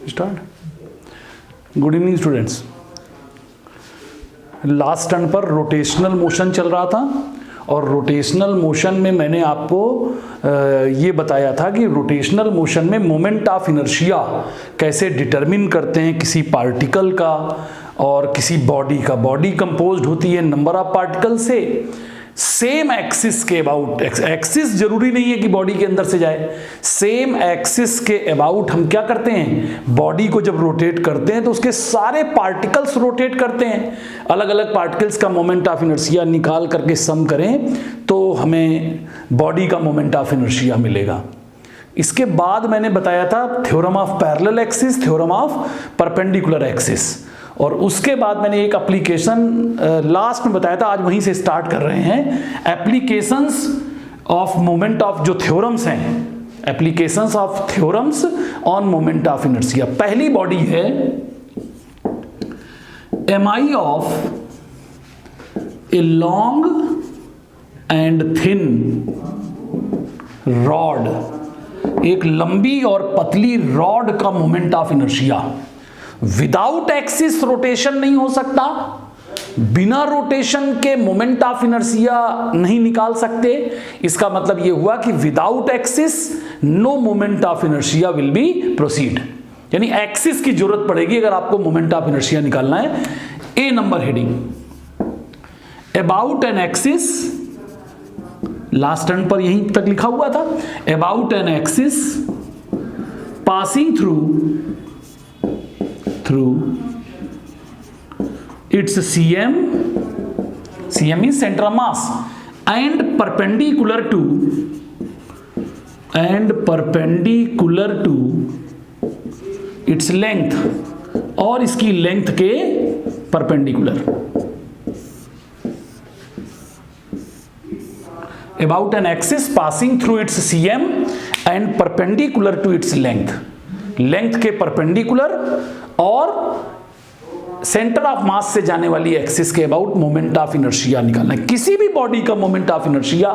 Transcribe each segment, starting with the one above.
Start. Good evening students. Last turn पर rotational motion चल रहा था और रोटेशनल मोशन में मैंने आपको ये बताया था कि रोटेशनल मोशन में मोमेंट ऑफ इनर्शिया कैसे डिटरमिन करते हैं किसी पार्टिकल का और किसी बॉडी का। बॉडी कंपोज्ड होती है नंबर ऑफ पार्टिकल से, सेम एक्सिस के अबाउट। एक्सिस जरूरी नहीं है कि बॉडी के अंदर से जाए, सेम एक्सिस के अबाउट हम क्या करते हैं, बॉडी को जब रोटेट करते हैं तो उसके सारे पार्टिकल्स रोटेट करते हैं। अलग अलग पार्टिकल्स का मोमेंट ऑफ इनर्शिया निकाल करके सम करें तो हमें बॉडी का मोमेंट ऑफ इनर्शिया मिलेगा। इसके बाद मैंने बताया था theorem of parallel axis, theorem of perpendicular axis, और उसके बाद मैंने एक एप्लीकेशन लास्ट में बताया था, आज वहीं से स्टार्ट कर रहे हैं। एप्लीकेशंस ऑफ मोमेंट ऑफ जो थ्योरम्स हैं, applications of theorems on moment of inertia. पहली बॉडी है MI of a long and thin rod. एक लंबी और पतली रॉड का moment of inertia. Without axis rotation नहीं हो सकता, बिना रोटेशन के मोमेंट ऑफ इनर्शिया नहीं निकाल सकते। इसका मतलब यह हुआ कि without axis no moment of inertia will be proceed, यानी एक्सिस की जरूरत पड़ेगी अगर आपको मोमेंट ऑफ इनर्शिया निकालना है। A number heading, about an axis, last turn पर यहीं तक लिखा हुआ था, about an axis passing through its CM is center of mass and perpendicular to its length, और इसकी लेंथ के perpendicular. About an axis passing through its CM and perpendicular to its length, length के perpendicular और centre of mass से जाने वाली axis के about moment of inertia निकालना है। किसी भी बॉडी का मोमेंट ऑफ इनर्शिया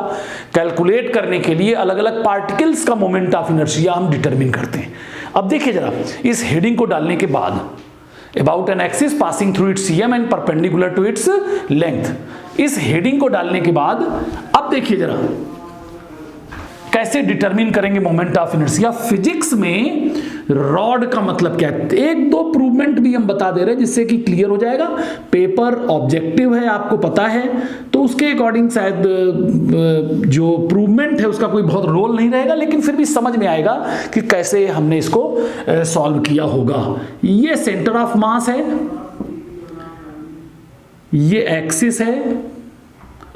कैलकुलेट करने के लिए अलग अलग पार्टिकल्स का मोमेंट ऑफ इनर्शिया हम डिटरमिन करते हैं। अब देखिए जरा, इस हेडिंग को डालने के बाद about an axis passing through its CM and perpendicular to its length, इस हेडिंग को डालने के बाद अब देखिए जरा कैसे डिटरमिन करेंगे मोमेंट ऑफ इनर्शिया। फिजिक्स में रॉड का मतलब क्या है, एक दो प्रूवमेंट भी हम बता दे रहे हैं जिससे कि क्लियर हो जाएगा। पेपर ऑब्जेक्टिव है, आपको पता है, तो उसके अकॉर्डिंग शायद जो प्रूवमेंट है उसका कोई बहुत रोल नहीं रहेगा, लेकिन फिर भी समझ में आएगा कि कैसे हमने इसको सॉल्व किया होगा। ये सेंटर ऑफ मास है, ये एक्सिस है,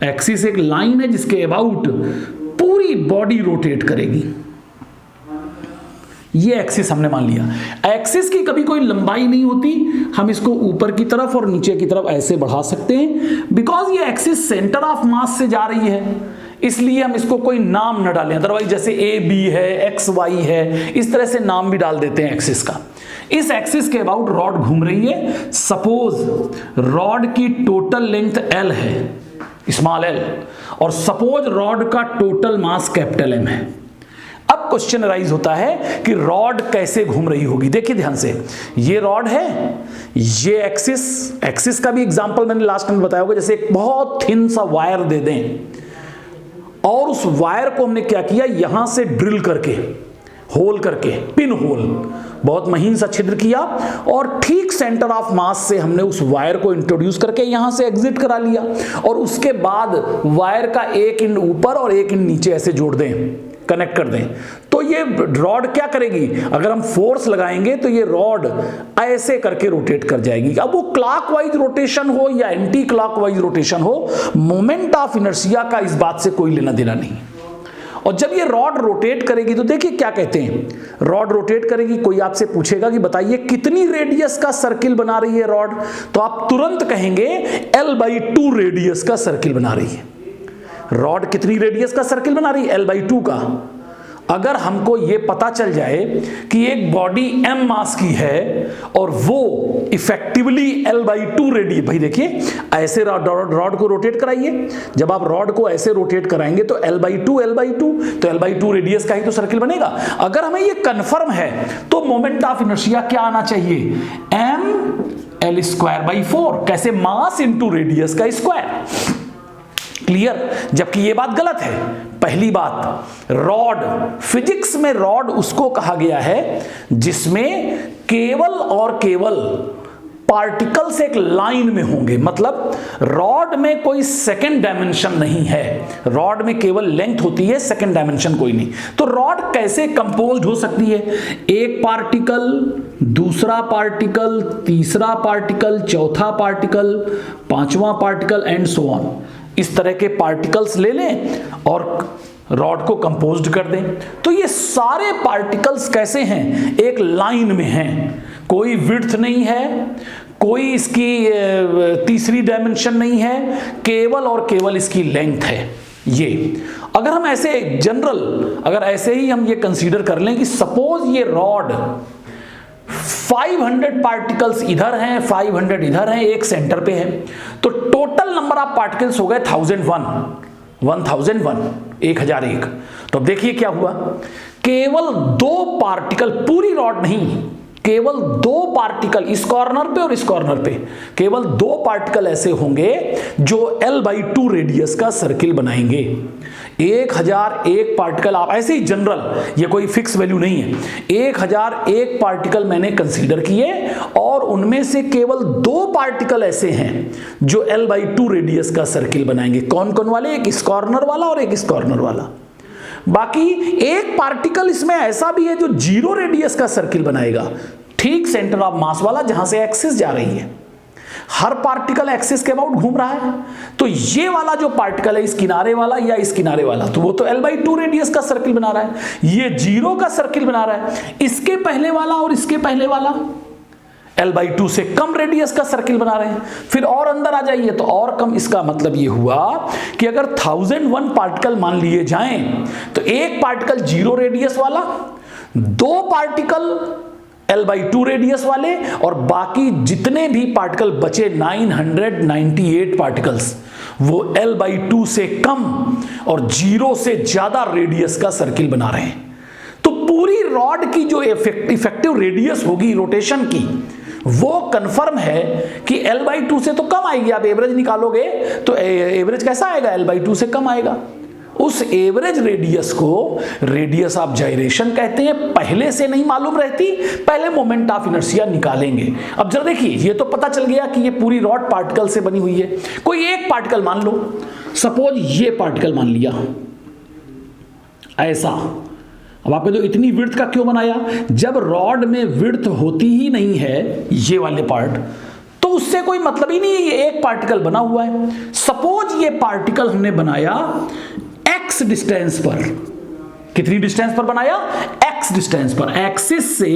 एक्सिस एक लाइन है जिसके अबाउट पूरी बॉडी रोटेट करेगी। ये एक्सिस हमने मान लिया। एक्सिस की कभी कोई लंबाई नहीं होती, हम इसको ऊपर की तरफ और नीचे की तरफ ऐसे बढ़ा सकते हैं, बिकॉज ये एक्सिस सेंटर ऑफ मास से जा रही है, इसलिए हम इसको कोई नाम न डालें। अदरवाइज जैसे ए बी है, एक्स वाई है, इस तरह से नाम भी डाल देते हैं एक्सिस का। इस एक्सिस के अबाउट रॉड घूम रही है। सपोज रॉड की टोटल लेंथ एल है, स्मॉल एल, और सपोज रॉड का टोटल मास कैपिटल एम है। अब क्वेश्चन राइज होता है कि रॉड कैसे घूम रही होगी। देखिए ध्यान से, ये रॉड है, ये एक्सिस का भी एग्जांपल मैंने लास्ट में बताया होगा। जैसे एक बहुत थिन सा वायर दे दें और उस वायर को हमने क्या किया, यहां से ड्रिल करके, होल करके, पिन होल, बहुत महीन सा छिद्र किया और ठीक सेंटर ऑफ मास से हमने उस वायर को इंट्रोड्यूस करके यहां से एग्जिट करा लिया, और उसके बाद वायर का एक एंड ऊपर और एक एंड नीचे ऐसे जोड़ दें, कनेक्ट कर दें, तो ये रॉड क्या करेगी, अगर हम फोर्स लगाएंगे तो ये रॉड ऐसे करके रोटेट कर जाएगी। अब वो क्लॉकवाइज रोटेशन हो या एंटी क्लॉकवाइज रोटेशन हो, मोमेंट ऑफ इनर्शिया का इस बात से कोई लेना देना नहीं। और जब ये रॉड रोटेट करेगी तो देखिए क्या कहते हैं, रॉड रोटेट करेगी, कोई आपसे पूछेगा कि बताइए कितनी रेडियस का सर्किल बना रही है रॉड, तो आप तुरंत कहेंगे L/2 रेडियस का सर्किल बना रही है। रॉड कितनी रेडियस का सर्किल बना रही है, L/2 का। अगर हमको ये पता चल जाए कि एक बॉडी m मास की है और वो इफेक्टिवली L/2 रेडियस, भाई देखिए ऐसे रॉड को रोटेट कराइए, जब आप रॉड को ऐसे रोटेट कराएंगे तो L/2 तो L/2 रेडियस का ही तो सर्किल बनेगा। अगर हमें ये कंफर्म है तो मोमेंट ऑफ इनर्शिया क्या आना चाहिए, mL²/4, कैसे, मास इंटू रेडियस का स्क्वायर। क्लियर? जबकि ये बात गलत है। पहली बात, रॉड, फिजिक्स में रॉड उसको कहा गया है जिसमें केवल और केवल पार्टिकल्स एक लाइन में होंगे, मतलब रॉड में कोई सेकंड डायमेंशन नहीं है, रॉड में केवल लेंथ होती है, सेकंड डायमेंशन कोई नहीं। तो रॉड कैसे कंपोज्ड हो सकती है, एक पार्टिकल, दूसरा पार्टिकल, तीसरा पार्टिकल, चौथा पार्टिकल, पांचवा पार्टिकल एंड सो ऑन। इस तरह के पार्टिकल्स ले लें और रॉड को कंपोज्ड कर दें। तो ये सारे पार्टिकल्स कैसे हैं, एक लाइन में हैं, कोई विड्थ नहीं है, कोई इसकी तीसरी डायमेंशन नहीं है, केवल और केवल इसकी लेंथ है। ये अगर हम ऐसे जनरल, अगर ऐसे ही हम ये कंसीडर कर लें कि सपोज ये रॉड 500 पार्टिकल्स इधर हैं, 500 इधर हैं, एक सेंटर पे है, तो टोटल नंबर ऑफ पार्टिकल्स हो गए 1001। तो अब देखिए क्या हुआ, केवल दो पार्टिकल, पूरी रॉड नहीं, केवल दो पार्टिकल इस कॉर्नर पे और इस कॉर्नर पे, केवल दो पार्टिकल ऐसे होंगे जो L/2 रेडियस का सर्किल बनाएंगे। 1001 पार्टिकल, आप ऐसे ही जनरल, ये कोई फिक्स वैल्यू नहीं है, 1001 पार्टिकल मैंने कंसीडर किए और उनमें से केवल दो पार्टिकल ऐसे हैं जो L/2 रेडियस का सर्किल बनाएंगे। कौन कौन वाले, एक इस कॉर्नर वाला और एक इस कॉर्नर वाला। बाकी एक पार्टिकल इसमें ऐसा भी है जो 0 रेडियस का सर्किल बनाएगा, ठीक सेंटर ऑफ मास वाला, जहां से एक्सिस जा रही है। हर पार्टिकल एक्सिस के अबाउट घूम रहा है, तो ये वाला जो पार्टिकल है, इस किनारे वाला या इस किनारे वाला, तो वो तो L/2 रेडियस का सर्किल बना रहा है, ये 0 का सर्किल बना रहा है। इसके पहले वाला और इसके पहले वाला L/2 से कम रेडियस का सर्किल बना रहे हैं। फिर और अंदर आ जाइए तो और कम। इसका मतलब ये हुआ कि अगर 1001 पार्टिकल मान लिए जाएं तो एक पार्टिकल 0 रेडियस वाला, दो पार्टिकल L/2 रेडियस वाले, और बाकी जितने भी पार्टिकल बचे 998 पार्टिकल्स, वो L/2 से कम और 0 से ज्यादा रेडियस का सर्किल बना रहे हैं। तो पूरी रॉड की जो इफेक्टिव रेडियस होगी रोटेशन की, वो कंफर्म है कि L/2 से तो कम आएगी। आप एवरेज निकालोगे तो एवरेज कैसा आएगा, L/2 से कम आएगा। उस एवरेज रेडियस को रेडियस ऑफ जाइरेशन कहते हैं। पहले से नहीं मालूम रहती, पहले मोमेंट ऑफ इनर्शिया निकालेंगे। अब जरा देखिए, ये तो पता चल गया कि ये पूरी रॉड पार्टिकल से बनी हुई है। कोई एक पार्टिकल मान लो, सपोज ये पार्टिकल मान लिया ऐसा। अब आपने तो इतनी विड्थ का क्यों बनाया, जब रॉड में विड्थ होती ही नहीं है ये वाले पार्ट, तो उससे कोई मतलब ही नहीं है, ये एक पार्टिकल बना हुआ है। सपोज ये पार्टिकल हमने बनाया x डिस्टेंस पर, कितनी डिस्टेंस पर बनाया, x डिस्टेंस पर। एक्सिस से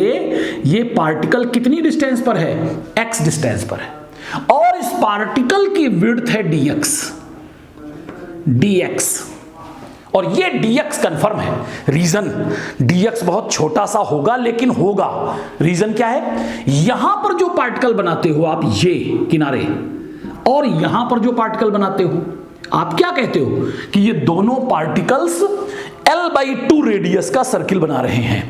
ये पार्टिकल कितनी डिस्टेंस पर है, x डिस्टेंस पर है, और इस पार्टिकल की विड्थ है dx, और ये dx कंफर्म है। रीजन, dx बहुत छोटा सा होगा लेकिन होगा। रीजन क्या है, यहां पर जो पार्टिकल बनाते हो आप, ये किनारे, और यहां पर जो पार्टिकल बनाते हो आप, क्या कहते हो कि ये दोनों पार्टिकल्स L/2 रेडियस का सर्किल बना रहे हैं।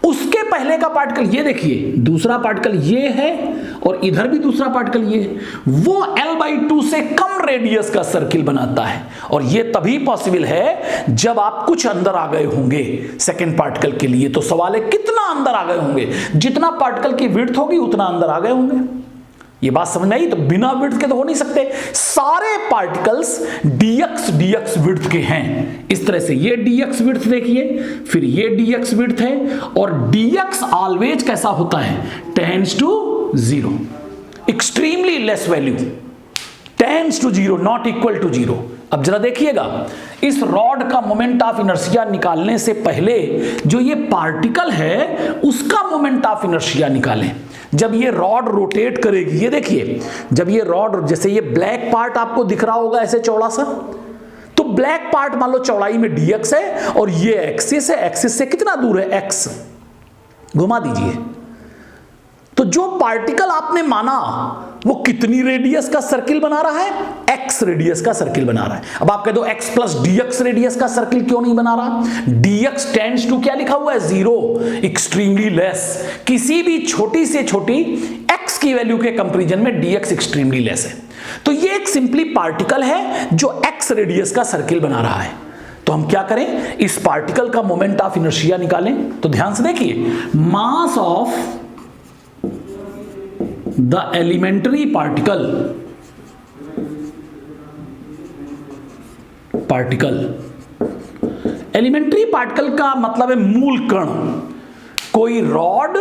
उसके पहले का पार्टिकल ये देखिए, दूसरा पार्टिकल ये है और इधर भी दूसरा पार्टिकल ये है, वो L/2 से कम रेडियस का सर्किल बनाता है। और ये तभी पॉसिबल है जब आप कुछ अंदर आ गए होंगे सेकेंड पार्टिकल के लिए। तो सवाल है कितना अंदर आ गए होंगे, जितना पार्टिकल की विड्थ होगी उतना अंदर आ गए होंगे। ये बात समझ में आई? तो बिना विड्थ के तो हो नहीं सकते। सारे पार्टिकल्स dx विड्थ के हैं। इस तरह से ये dx विड्थ देखिए, फिर ये dx विड्थ है, और dx ऑलवेज कैसा होता है, tends to 0, extremely less value, tends to 0, not equal to 0। अब जरा देखिएगा, इस रॉड का मोमेंट ऑफ इनर्शिया निकालने से पहले जो ये पार्टिकल है उसका मोमेंट ऑफ इनर्शिया निकालें। जब ये रॉड रोटेट करेगी, ये देखिए, जब ये रॉड, जैसे ये ब्लैक पार्ट आपको दिख रहा होगा ऐसे चौड़ा सा, तो ब्लैक पार्ट मान लो चौड़ाई में dx है और ये एक्सिस है, एक्सिस से कितना दूर है x, घुमा दीजिए। तो जो पार्टिकल आपने माना वो कितनी रेडियस का सर्किल बना रहा है, x रेडियस का सर्किल बना रहा है। अब आप कह दो x प्लस dx रेडियस का सर्किल क्यों नहीं बना रहा, dx टेंड्स टू क्या लिखा हुआ है, 0, एक्सट्रीमली लेस। किसी भी छोटी से छोटी x की वैल्यू के कंपैरिजन में dx एक्सट्रीमली लेस है। तो ये एक सिंपली पार्टिकल है जो x रेडियस का सर्किल बना रहा है। तो हम क्या करें, इस पार्टिकल का मोमेंट ऑफ इनर्शिया निकालें। तो ध्यान से देखिए, mass of the elementary elementary particle का मतलब है मूल कण, कोई रॉड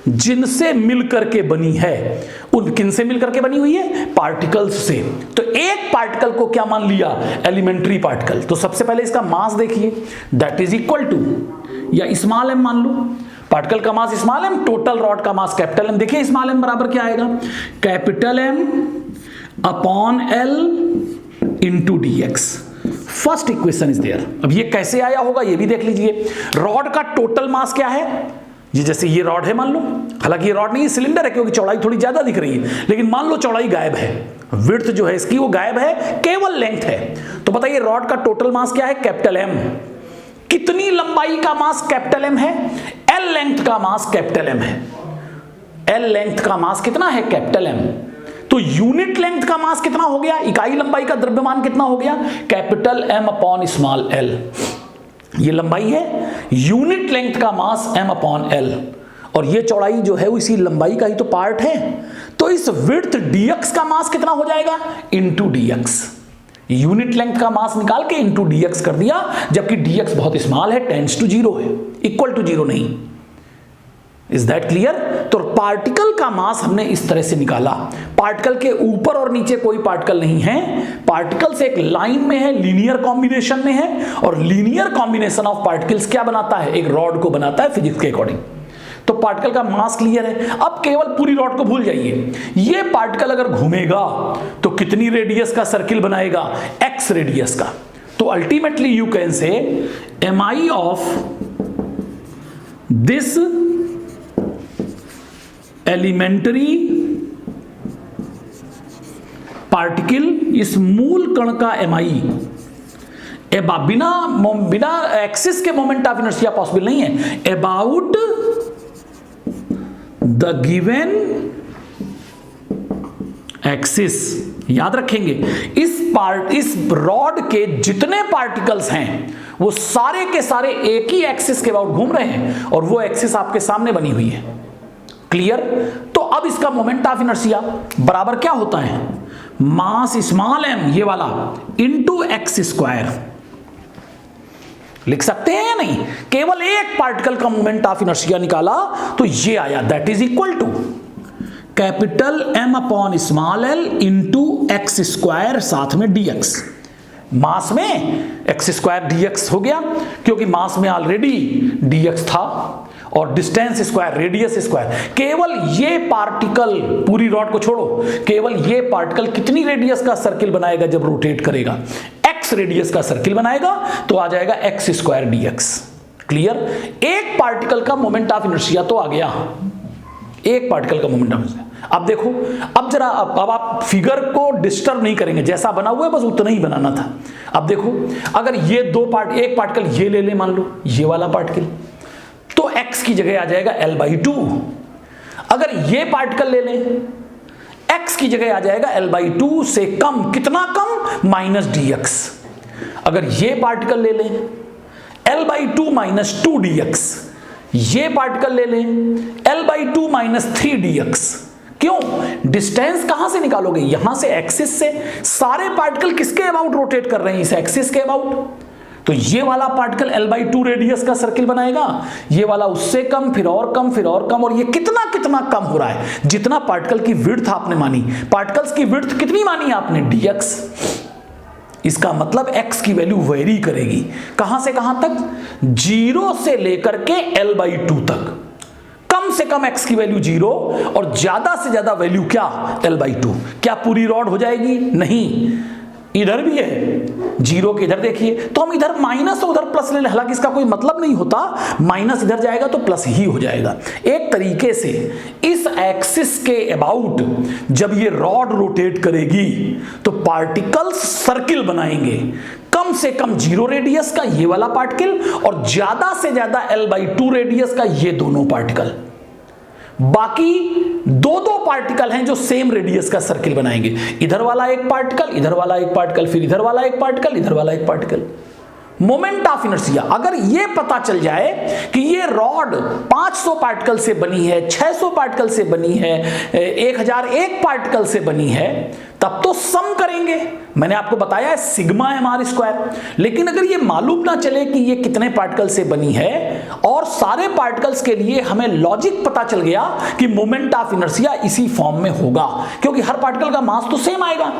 जिनसे मिलकर के बनी है। उन किन से मिलकर के बनी हुई है, पार्टिकल्स से। तो एक पार्टिकल को क्या मान लिया, एलिमेंट्री पार्टिकल। तो सबसे पहले इसका मास देखिए, दैट इज इक्वल टू, या स्मॉल m मान लो, पार्टिकल का mass small m, total rod का मास कैपिटल M। देखिए स्मॉल m बराबर क्या आएगा, capital M upon L into dx। First equation is there. अब ये कैसे आया होगा ये भी देख लीजिए। रॉड का टोटल मास क्या है, ये जैसे ये रॉड है मान लो, हालांकि ये रॉड नहीं, सिलेंडर है क्योंकि चौड़ाई थोड़ी ज्यादा दिख रही है, लेकिन मान लो चौड़ाई गायब है, विड्थ जो है इसकी वो गायब है, केवल लेंथ है। तो बताइए रॉड का टोटल मास क्या है, कैपिटल M। कितनी लंबाई का मास कैपिटल M है, L लेंथ का मास कैपिटल M है। L लेंथ का मास कितना है, कैपिटल M। तो यूनिट लेंथ का मास कितना हो गया, इकाई लंबाई का द्रव्यमान कितना हो गया, capital M upon small l। ये लंबाई है, यूनिट लेंथ का मास m अपॉन l, और ये चौड़ाई जो है वो इसी लंबाई का ही तो पार्ट है। तो इस विड्थ dx का मास कितना हो जाएगा, इंटू dx। यूनिट लेंथ का मास निकाल के इंटू dx कर दिया, जबकि dx बहुत स्मॉल है, टेंड्स टू 0 है, इक्वल टू 0 नहीं। Is that clear. तो पार्टिकल का मास हमने इस तरह से निकाला। पार्टिकल के ऊपर और नीचे कोई पार्टिकल नहीं है, पार्टिकल से एक लाइन में है, लीनियर कॉम्बिनेशन में है, और लीनियर कॉम्बिनेशन ऑफ पार्टिकल्स क्या बनाता है, एक रॉड को बनाता है फिजिक्स के अकॉर्डिंग। तो पार्टिकल का मास क्लियर है। अब केवल पूरी रॉड को भूल जाइए, ये पार्टिकल अगर घूमेगा तो कितनी रेडियस का सर्किल बनाएगा, x रेडियस का। तो ultimately you can say mi of this elementary particle, इस मूल कण का mi बिना एक्सिस के मोमेंट ऑफ इनर्शिया पॉसिबल नहीं है, अबाउट द गिवन एक्सिस। याद रखेंगे इस रॉड के जितने पार्टिकल्स हैं वो सारे के सारे एक ही एक्सिस के अबाउट घूम रहे हैं, और वो एक्सिस आपके सामने बनी हुई है। क्लियर। तो अब इसका मोमेंट ऑफ इनर्शिया बराबर क्या होता है, मास स्मॉल m ये वाला इंटू एक्स स्क्वायर। लिख सकते हैं या नहीं, केवल एक पार्टिकल का मोमेंट ऑफ इनर्शिया निकाला तो ये आया, that is equal to capital M upon small l into x square साथ में dx। मास में एक्स स्क्वायर dx हो गया, क्योंकि मास में ऑलरेडी dx था, और डिस्टेंस स्क्वायर, रेडियस स्क्वायर। केवल ये पार्टिकल, पूरी रॉड को छोड़ो, केवल ये पार्टिकल कितनी रेडियस का सर्किल बनाएगा जब रोटेट करेगा, x रेडियस का सर्किल बनाएगा, तो आ जाएगा एक्स स्क्वायर dx। क्लियर। एक पार्टिकल का मोमेंट ऑफ इनर्शिया तो आ गया, एक पार्टिकल का मोमेंट ऑफ इनर्शिया। अब देखो, अब जरा अब आप फिगर को डिस्टर्ब नहीं करेंगे, जैसा बना हुआ है बस उतना ही बनाना था। अब देखो, अगर ये एक पार्टिकल ये ले ले, मान लो ये वाला पार्टिकल, तो x की जगह आ जाएगा L/2। अगर ये पार्टिकल ले लें, x की जगह आ जाएगा L/2 से कम, कितना कम, माइनस dx। अगर ये पार्टिकल ले लें, L/2 माइनस 2 dx। ये पार्टिकल ले लें, L/2 माइनस 3 dx। क्यों, डिस्टेंस कहां से निकालोगे, यहां से एक्सिस से। सारे पार्टिकल किसके अबाउट रोटेट कर रहे हैं, इस एक्सिस के अबाउट। तो ये वाला पार्टिकल L/2 रेडियस का सर्किल बनाएगा, ये वाला उससे कम, फिर और कम, फिर और कम, और ये कितना कितना कम हो रहा है, जितना पार्टिकल की विड्थ आपने मानी। पार्टिकल्स की विड्थ कितनी मानी आपने, dx। इसका मतलब x की वैल्यू वेरी करेगी, कहां से कहां तक, 0 से लेकर के L/2 तक। कम से कम x की वैल्यू 0 और ज्यादा से ज्यादा वैल्यू क्या, L/2। क्या पूरी रॉड हो जाएगी, नहीं। इधर भी है, जीरो के इधर देखिए, तो हम इधर माइनस और उधर प्लस ले लें, हालांकि इसका कोई मतलब नहीं होता, माइनस इधर जाएगा तो प्लस ही हो जाएगा। एक तरीके से इस एक्सिस के अबाउट जब ये रॉड रोटेट करेगी तो पार्टिकल्स सर्किल बनाएंगे, कम से कम 0 रेडियस का ये वाला पार्टिकल और ज्यादा से ज्यादा L/2 रेडियस का ये दोनों पार्टिकल। बाकी दो पार्टिकल हैं जो सेम रेडियस का सर्किल बनाएंगे, इधर वाला एक पार्टिकल, इधर वाला एक पार्टिकल, फिर इधर वाला एक पार्टिकल, इधर वाला एक पार्टिकल। मोमेंट ऑफ इनर्शिया, अगर ये पता चल जाए कि ये रॉड 500 पार्टिकल से बनी है, 600 पार्टिकल से बनी है, 1001 पार्टिकल से बनी है, तब तो सम करेंगे। मैंने आपको बताया है सिग्मा mr²। लेकिन अगर ये मालूम ना चले कि ये कितने पार्टिकल से बनी है और सारे पार्टिकल्स के लिए हमें लॉजिक पता चल गया कि मोमेंट ऑफ इनर्शिया इसी फॉर्म में होगा, क्योंकि हर पार्टिकल का मास तो सेम आएगा,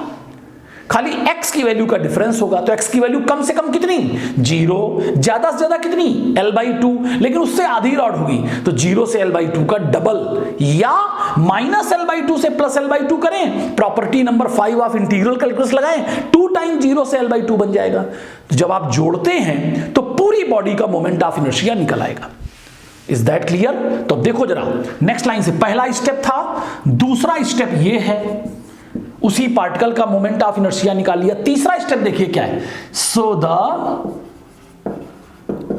खाली x की वैल्यू का डिफरेंस होगा। तो x की वैल्यू कम से कम कितनी, 0, ज्यादा से ज्यादा कितनी, L/2, लेकिन उससे आधी रॉड होगी, तो 0 से L/2 का डबल, या माइनस L/2 से प्लस L/2 करें, property number 5 of integral calculus लगाएं, 2 टाइम 0 से L/2 बन जाएगा। तो जब आप जोड़ते हैं तो पूरी बॉडी का मोमेंट ऑफ इनर्शिया निकल आएगा। Is that clear? तो देखो जरा नेक्स्ट लाइन से, पहला स्टेप था, दूसरा स्टेप ये है, उसी पार्टिकल का मोमेंट ऑफ इनर्शिया निकाल लिया। तीसरा स्टेप देखिए क्या है, so the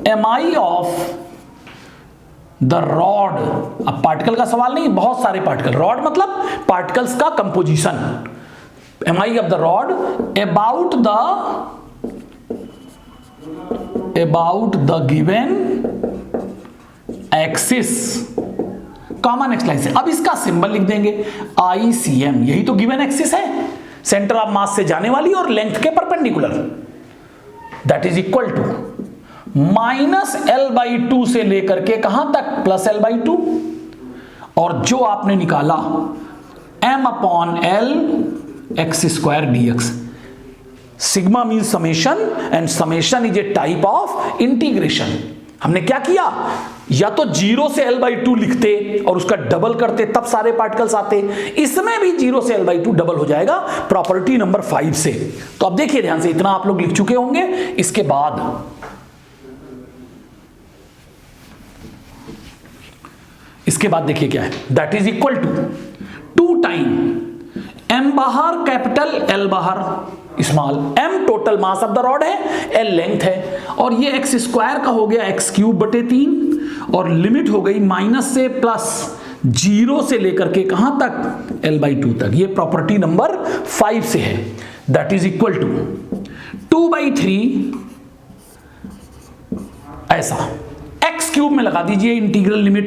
mi of the rod. अब पार्टिकल का सवाल नहीं, बहुत सारे पार्टिकल, रॉड मतलब पार्टिकल्स का composition, mi of the rod about the given axis, common next line से। अब इसका सिंबल लिख देंगे ICM, यही तो गिवन एक्सिस है, सेंटर ऑफ मास से जाने वाली और लेंथ के perpendicular, that is equal to -L/2 से लेकर के कहां तक, प्लस L/2, और जो आपने निकाला m/L x² dx। Sigma mean summation and summation is a type of integration. हमने क्या किया, या तो 0 से L/2 लिखते और उसका डबल करते, तब सारे पार्टिकल्स आते, इसमें भी 0 से L/2 डबल हो जाएगा प्रॉपर्टी नंबर 5 से। तो अब देखिए ध्यान से, इतना आप लोग लिख चुके होंगे। इसके बाद देखिए क्या है, that is equal to 2 time m बाहर कैपिटल, L बाहर small, m total mass of the rod है, L लेंथ है, और ये x² का हो गया x³/3, और लिमिट हो गई माइनस से प्लस, 0 से लेकर के कहां तक, L/2 तक। ये प्रॉपर्टी नंबर 5 से है, दैट इज इक्वल टू 2/3 ऐसा, x³ में लगा दीजिए इंटीग्रल लिमिट,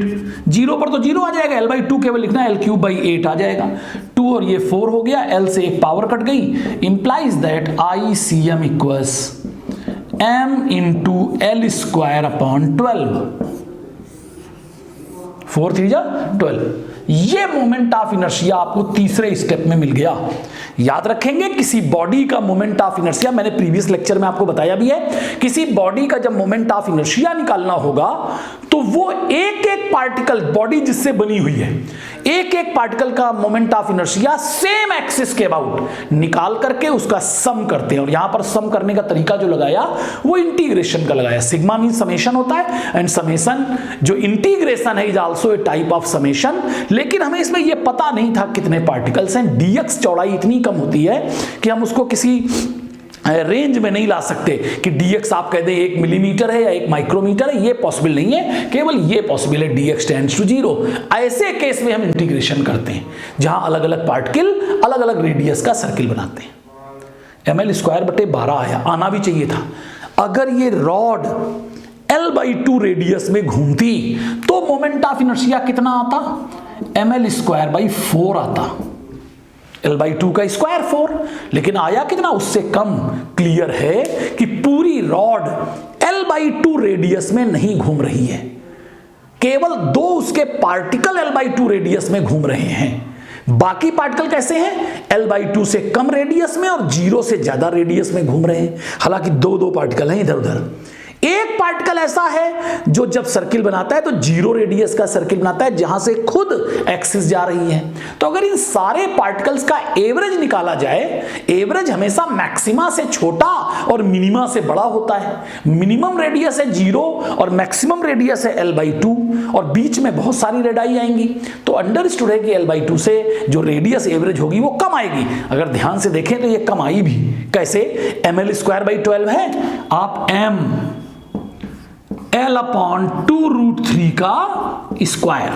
0 पर तो 0 आ जाएगा, L/2 केवल लिखना है, L³/8 आ जाएगा, 2 और ये 4 हो गया, L से एक पावर कट गई, implies that ICM equals m × L²/12, 4 3 जा 12। ये मोमेंट ऑफ इनर्शिया आपको तीसरे स्टेप में मिल गया। याद रखेंगे, किसी बॉडी का मोमेंट ऑफ इनर्शिया, मैंने प्रीवियस लेक्चर में आपको बताया भी है, किसी बॉडी का जब मोमेंट ऑफ इनर्शिया निकालना होगा तो वो एक एक पार्टिकल, बॉडी जिससे बनी हुई है, एक एक पार्टिकल का moment of inertia same axis के अबाउट निकाल करके उसका सम करते हैं। और यहां पर सम करने का तरीका जो लगाया वो इंटीग्रेशन का लगाया। सिग्मा मीन समेशन होता है, एंड समेशन जो इंटीग्रेशन है is also a type of summation. लेकिन हमें इसमें यह पता नहीं था कितने पार्टिकल्स हैं, dx चौड़ाई इतनी कम होती है कि हम उसको किसी रेंज में नहीं ला सकते कि dx आप कह दें 1 मिलीमीटर है या 1 माइक्रोमीटर है, ये पॉसिबल नहीं है, केवल ये पॉसिबल है dx टेंड्स टू 0। ऐसे केस में हम इंटीग्रेशन करते हैं जहां अलग अलग पार्टिकल अलग अलग रेडियस का सर्किल बनाते हैं। ml²/12 आया, आना भी चाहिए था। अगर ये रॉड L/2 रेडियस में घूमती तो मोमेंट ऑफ इनर्शिया कितना आता, ml²/4 आता, L/2 का स्क्वायर 4, लेकिन आया कितना, उससे कम। क्लियर है कि पूरी रॉड L/2 रेडियस में नहीं घूम रही है, केवल 2 उसके पार्टिकल L/2 रेडियस में घूम रहे हैं। बाकी पार्टिकल कैसे हैं, L/2 से कम रेडियस में और 0 से ज्यादा रेडियस में घूम रहे हैं। हालांकि 2 पार्टिकल हैं इधर उधर। एक पार्टिकल ऐसा है जो जब सर्किल बनाता है तो जीरो रेडियस का सर्किल बनाता है, जहां से खुद एक्सिस जा रही है। तो अगर इन सारे पार्टिकल्स का एवरेज निकाला जाए, एवरेज हमेशा मैक्सिमा से छोटा और मिनिमा से बड़ा होता है। मिनिमम रेडियस है 0 और मैक्सिमम रेडियस है L/2 और बीच में बहुत सारी रेडाई आएंगी। तो अंडरस्टूड है कि L/2 से जो रेडियस एवरेज होगी वो कम आएगी। अगर ध्यान से देखें तो ये कम आई भी। कैसे? ml²/12 है, आप L/2√3 का स्क्वायर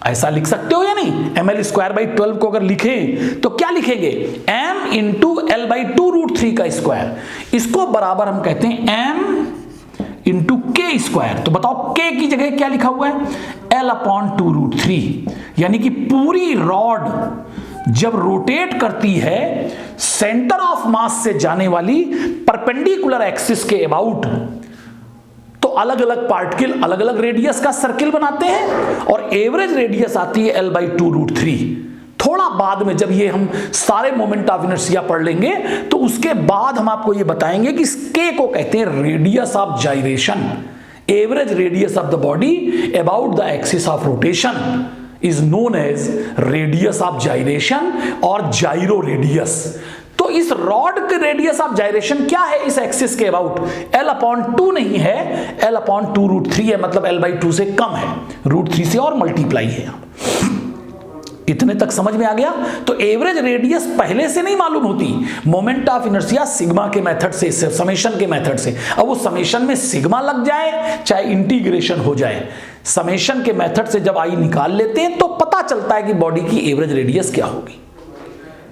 ऐसा लिख सकते हो या नहीं? ml²/12 को अगर लिखें तो क्या लिखेंगे? m × L/2√3 का स्क्वायर। इसको बराबर हम कहते हैं m × k²। तो बताओ k की जगह क्या लिखा हुआ है? L/2√3। यानी कि पूरी रॉड जब रोटेट करती है सेंटर ऑफ मास से जाने वाली परपेंडिकुलर एक्सिस के अबाउट, तो अलग अलग पार्टिकल अलग अलग रेडियस का सर्किल बनाते हैं और एवरेज रेडियस आती है L/2√3। थोड़ा बाद में जब ये हम सारे मोमेंट ऑफ इनर्शिया पढ़ लेंगे तो उसके बाद हम आपको ये बताएंगे कि इसके को कहते हैं radius of gyration. Average radius of the body about the axis of rotation is known as radius of gyration और जाइरो रेडियस। तो इस रॉड के रेडियस ऑफ जाइरेशन क्या है इस एक्सिस के अबाउट? L/2 नहीं है, L/2√3 है, मतलब L/2 से कम है, √3 से और मल्टीप्लाई है। इतने तक समझ में आ गया? तो एवरेज रेडियस पहले से नहीं मालूम होती, मोमेंट ऑफ इनर्शिया सिग्मा के मेथड से, समेशन के मेथड से। अब वो समेशन में सिग्मा लग जाए चाहे इंटीग्रेशन हो जाए, समेशन के मेथड से जब आई निकाल लेते हैं तो पता चलता है कि बॉडी की एवरेज रेडियस क्या होगी।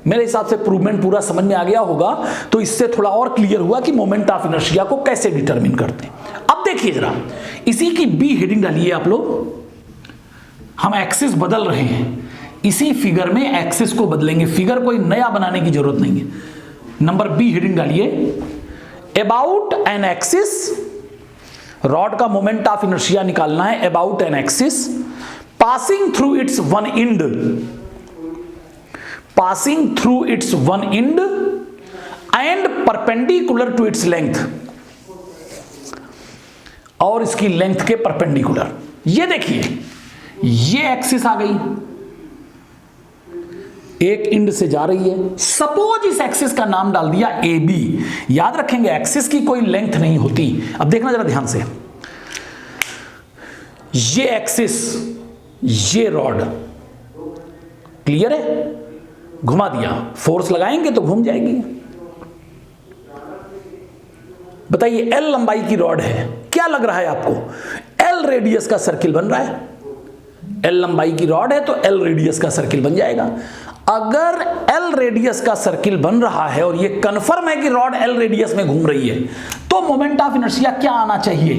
मेरे हिसाब से प्रूवमेंट पूरा समझ में आ गया होगा। तो इससे थोड़ा और क्लियर हुआ कि मोमेंट ऑफ इनर्शिया को कैसे डिटरमिन करते हैं। अब देखिए जरा, इसी की बी हेडिंग डालिए आप लोग। हम एक्सिस बदल रहे हैं, इसी फिगर में एक्सिस को बदलेंगे। फिगर कोई नया बनाने की जरूरत नहीं है। नंबर बी हेडिंग डालिए, अबाउट एन एक्सिस। रॉड का मोमेंट ऑफ इनर्शिया निकालना है about an axis passing through it's one and, passing through its one end and perpendicular to its length, और इसकी लेंथ के परपेंडिकुलर। ये देखिए, ये एक्सिस आ गई, एक एंड से जा रही है। सपोज इस एक्सिस का नाम डाल दिया AB। याद रखेंगे एक्सिस की कोई लेंथ नहीं होती। अब देखना जरा ध्यान से, ये एक्सिस, ये रॉड, क्लियर है? घुमा दिया, फोर्स लगाएंगे तो घूम जाएगी। बताइए, L लंबाई की रॉड है, क्या लग रहा है आपको? L रेडियस का सर्किल बन रहा है। L लंबाई की रॉड है तो L रेडियस का सर्किल बन जाएगा। अगर L रेडियस का सर्किल बन रहा है और ये कंफर्म है कि रॉड L रेडियस में घूम रही है, तो मोमेंट ऑफ इनर्शिया क्या आना चाहिए?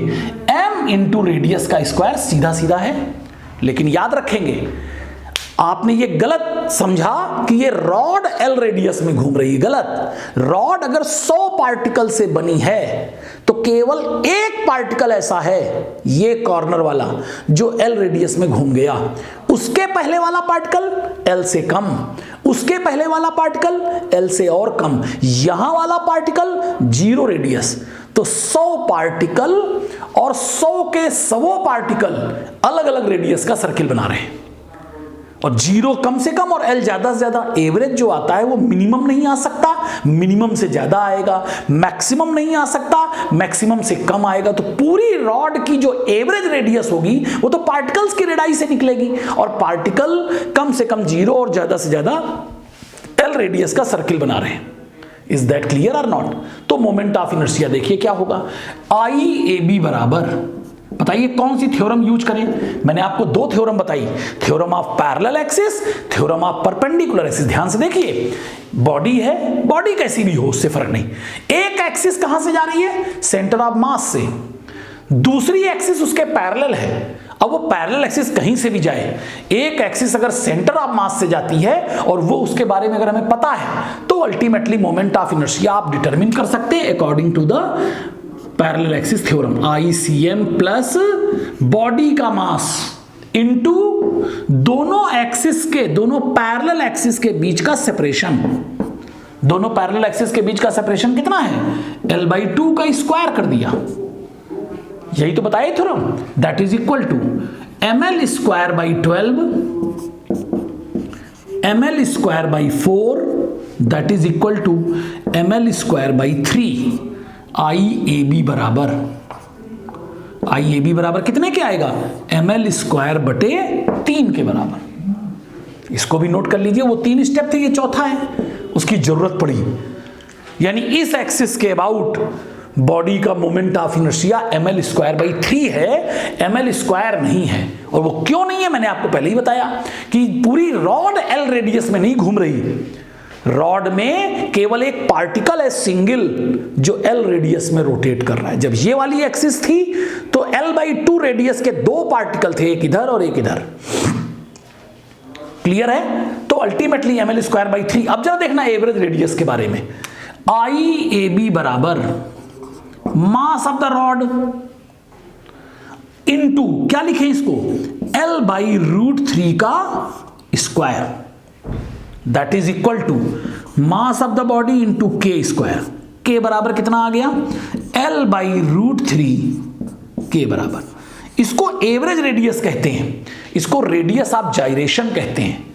m × रेडियस का स्क्वायर। सीधा सीधा है, लेकिन याद रखेंगे आपने ये गलत समझा कि ये रॉड L रेडियस में घूम रही है। गलत। रॉड अगर 100 पार्टिकल से बनी है तो केवल एक पार्टिकल ऐसा है, ये कॉर्नर वाला, जो L रेडियस में घूम गया। उसके पहले वाला पार्टिकल L से कम, उसके पहले वाला पार्टिकल L से और कम, यहां वाला पार्टिकल 0 रेडियस। तो 100 पार्टिकल और 100 के 100 पार्टिकल अलग अलग रेडियस का सर्किल बना रहे हैं, और 0 कम से कम और L ज्यादा से ज्यादा। एवरेज जो आता है वो मिनिमम नहीं आ सकता, मिनिमम से ज्यादा आएगा। मैक्सिमम नहीं आ सकता, मैक्सिमम से कम आएगा। तो पूरी रॉड की जो एवरेज रेडियस होगी वो तो पार्टिकल्स की रेडियस से निकलेगी, और पार्टिकल कम से कम 0 और ज्यादा से ज्यादा L रेडियस का सर्किल बना रहे हैं। इज दैट क्लियर और नॉट? तो मोमेंट ऑफ इनर्शिया देखिए क्या होगा, IAB बराबर, बताइए कौन सी थ्योरम यूज करें? मैंने आपको 2 थ्योरम बताई, theorem of parallel axis, theorem of perpendicular axis. ध्यान से देखिए, बॉडी है, बॉडी कैसी भी हो उससे फर्क नहीं। एक एक्सिस कहां से जा रही है? सेंटर ऑफ मास से। दूसरी एक्सिस उसके पैरेलल है। अब वो पैरेलल एक्सिस कहीं से भी जाए, एक एक्सिस अगर सेंटर ऑफ मास से जाती है और वो उसके बारे में अगर हमें पता है, तो अल्टीमेटली मोमेंट ऑफ इनर्शिया आप डिटरमिन कर सकते हैं according to the parallel axis theorem. ICM plus body का मास इनटू दोनों एक्सिस के, दोनों पैरेलल एक्सिस के बीच का सेपरेशन। दोनों पैरेलल एक्सिस के बीच का सेपरेशन कितना है? L/2 का स्क्वायर कर दिया। यही तो बताया theorem, that is equal to ml square by 12 ml square by 4 that is equal to ml square by 3 IAB बराबर कितने के आएगा, ml स्क्वायर बटे 3 के बराबर। इसको भी नोट कर लीजिए, वो 3 स्टेप थे, ये चौथा है, उसकी जरूरत पड़ी। यानी इस एक्सिस के अबाउट बॉडी का moment of inertia ml square by 3 है, ml स्क्वायर नहीं है। और वो क्यों नहीं है, मैंने आपको पहले ही बताया कि पूरी रॉड L रेडियस में नहीं घूम रही, रॉड में केवल एक पार्टिकल है सिंगल जो L रेडियस में रोटेट कर रहा है। जब ये वाली एक्सिस थी तो L/2 रेडियस के 2 पार्टिकल थे, एक इधर और एक इधर। क्लियर है? तो अल्टीमेटली ml स्क्वायर बाई 3। अब जरा देखना एवरेज रेडियस के बारे में, IAB बराबर mass of the rod into क्या लिखें इसको, L/√3 का square, that is equal to mass of the body into K square. K बराबर कितना आ गया, L/√3 K बराबर। इसको एवरेज रेडियस कहते हैं, इसको रेडियस ऑफ जाइरेशन कहते हैं।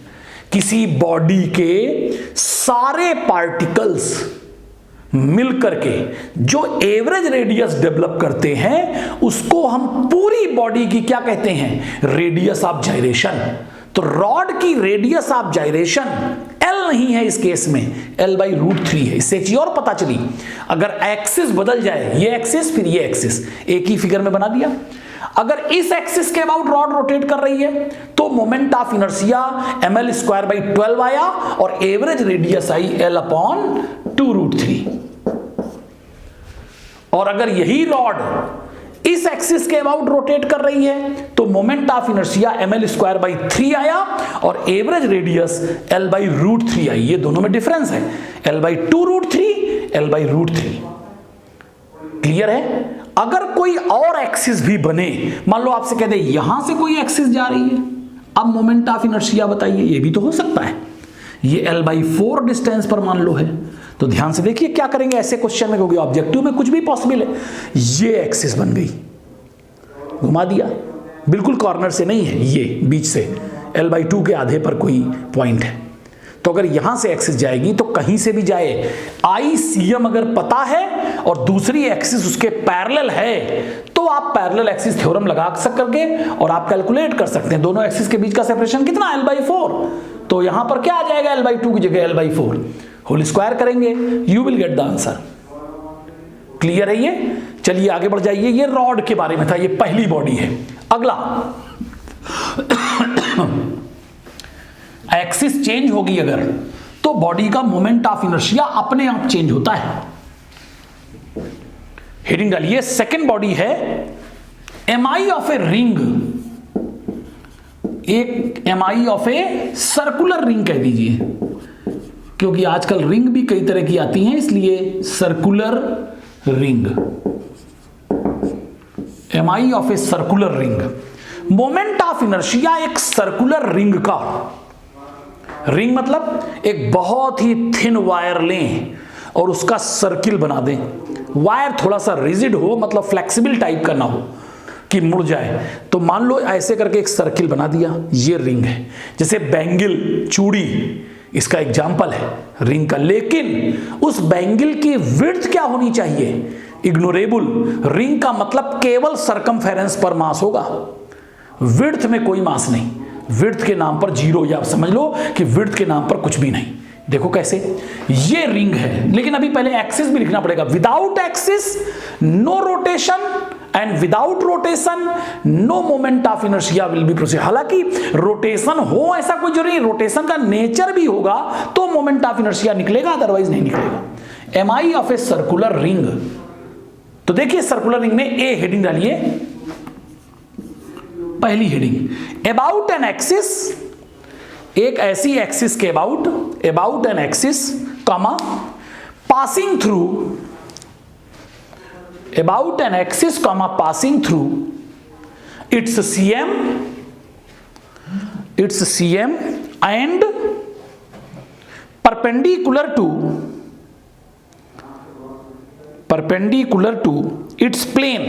किसी बॉडी के सारे पार्टिकल्स मिलकर के जो एवरेज रेडियस डेवलप करते हैं उसको हम पूरी बॉडी की क्या कहते हैं, रेडियस ऑफ जाइरेशन। तो रॉड की रेडियस ऑफ जाइरेशन L नहीं है इस केस में, L/√3 है। इससे एक चीज और पता चली, अगर एक्सिस बदल जाए, ये एक्सिस फिर ये एक्सिस, एक ही फिगर में बना दिया। अगर इस एक्सिस के अबाउट रॉड रोटेट कर रही है तो moment of inertia ml square by 12 आया और एवरेज रेडियस आई L/2√3। और अगर यही रॉड इस एक्सिस के अबाउट रोटेट कर रही है तो moment of inertia ml square by 3 आया और एवरेज रेडियस L/√3 आई। ये दोनों में डिफरेंस है, L/2√3 L/√3। क्लियर है? अगर कोई और एक्सिस भी बने, मान लो आपसे कह दे यहां से कोई एक्सिस जा रही है, अब मोमेंट ऑफ इनर्शिया बताइए, ये भी तो हो सकता है। ये L/4 डिस्टेंस पर मान लो है, तो ध्यान से देखिए क्या करेंगे ऐसे क्वेश्चन में, क्योंकि ऑब्जेक्टिव में कुछ भी पॉसिबल है। ये एक्सिस बन गई, घुमा दिया, बिल्कुल कॉर्नर से नहीं है, ये बीच से L/2 के आधे पर कोई पॉइंट है। तो अगर यहां से एक्सिस जाएगी तो कहीं से भी जाए, ICM अगर पता है और दूसरी एक्सिस उसके पैरेलल है तो आप पैरेलल एक्सिस थ्योरम लगा सकते और आप कैलकुलेट कर सकते हैं दोनों एक्सिस के बीच का सेपरेशन कितना, L/4। तो यहां पर क्या आ जाएगा, L/2 की जगह L/4 होल स्क्वायर करेंगे, you will get the answer. Clear है ये? चलिए आगे बढ़ जाइए। ये रॉड के बारे में था, ये पहली बॉडी है। अगला एक्सिस चेंज होगी अगर, तो बॉडी का मोमेंट ऑफ इनर्शिया अपने आप चेंज होता है। हेडिंग डालिए, सेकेंड बॉडी है MI ऑफ ए रिंग, एक MI of a circular ring कह दीजिए, क्योंकि आजकल रिंग भी कई तरह की आती हैं, इसलिए circular ring, MI of a circular ring. Moment of inertia एक सर्कुलर रिंग का, रिंग मतलब एक बहुत ही थिन वायर लें और उसका सर्किल बना दें। वायर थोड़ा सा रिजिड हो, मतलब फ्लेक्सिबल टाइप का ना हो कि मुड़ जाए। तो मान लो ऐसे करके एक सर्किल बना दिया, ये रिंग है। जैसे बैंगल, चूड़ी, इसका एग्जाम्पल है रिंग का। लेकिन उस बैंगल की विड्थ क्या होनी चाहिए, इग्नोरेबल। रिंग का मतलब केवल सरकमफेरेंस पर मास होगा, विड्थ में कोई मास नहीं। विड्थ के नाम पर जीरो, या समझ लो कि विड्थ के नाम पर कुछ भी नहीं। देखो कैसे, ये रिंग है, लेकिन अभी पहले एक्सिस भी लिखना पड़ेगा। Without axis no rotation and without rotation no moment of inertia will be proceed. हालांकि रोटेशन हो ऐसा कोई जरूरी नहीं, रोटेशन का नेचर भी होगा तो मोमेंट ऑफ इनर्शिया निकलेगा, अदरवाइज नहीं निकलेगा। MI of a circular ring. तो देखिए सर्कुलर रिंग में ए हेडिंग डालिए, पहली हेडिंग अबाउट एन एक्सिस, एक ऐसी एक्सिस के about an axis comma passing through, about an axis comma passing through its CM and perpendicular to its plane,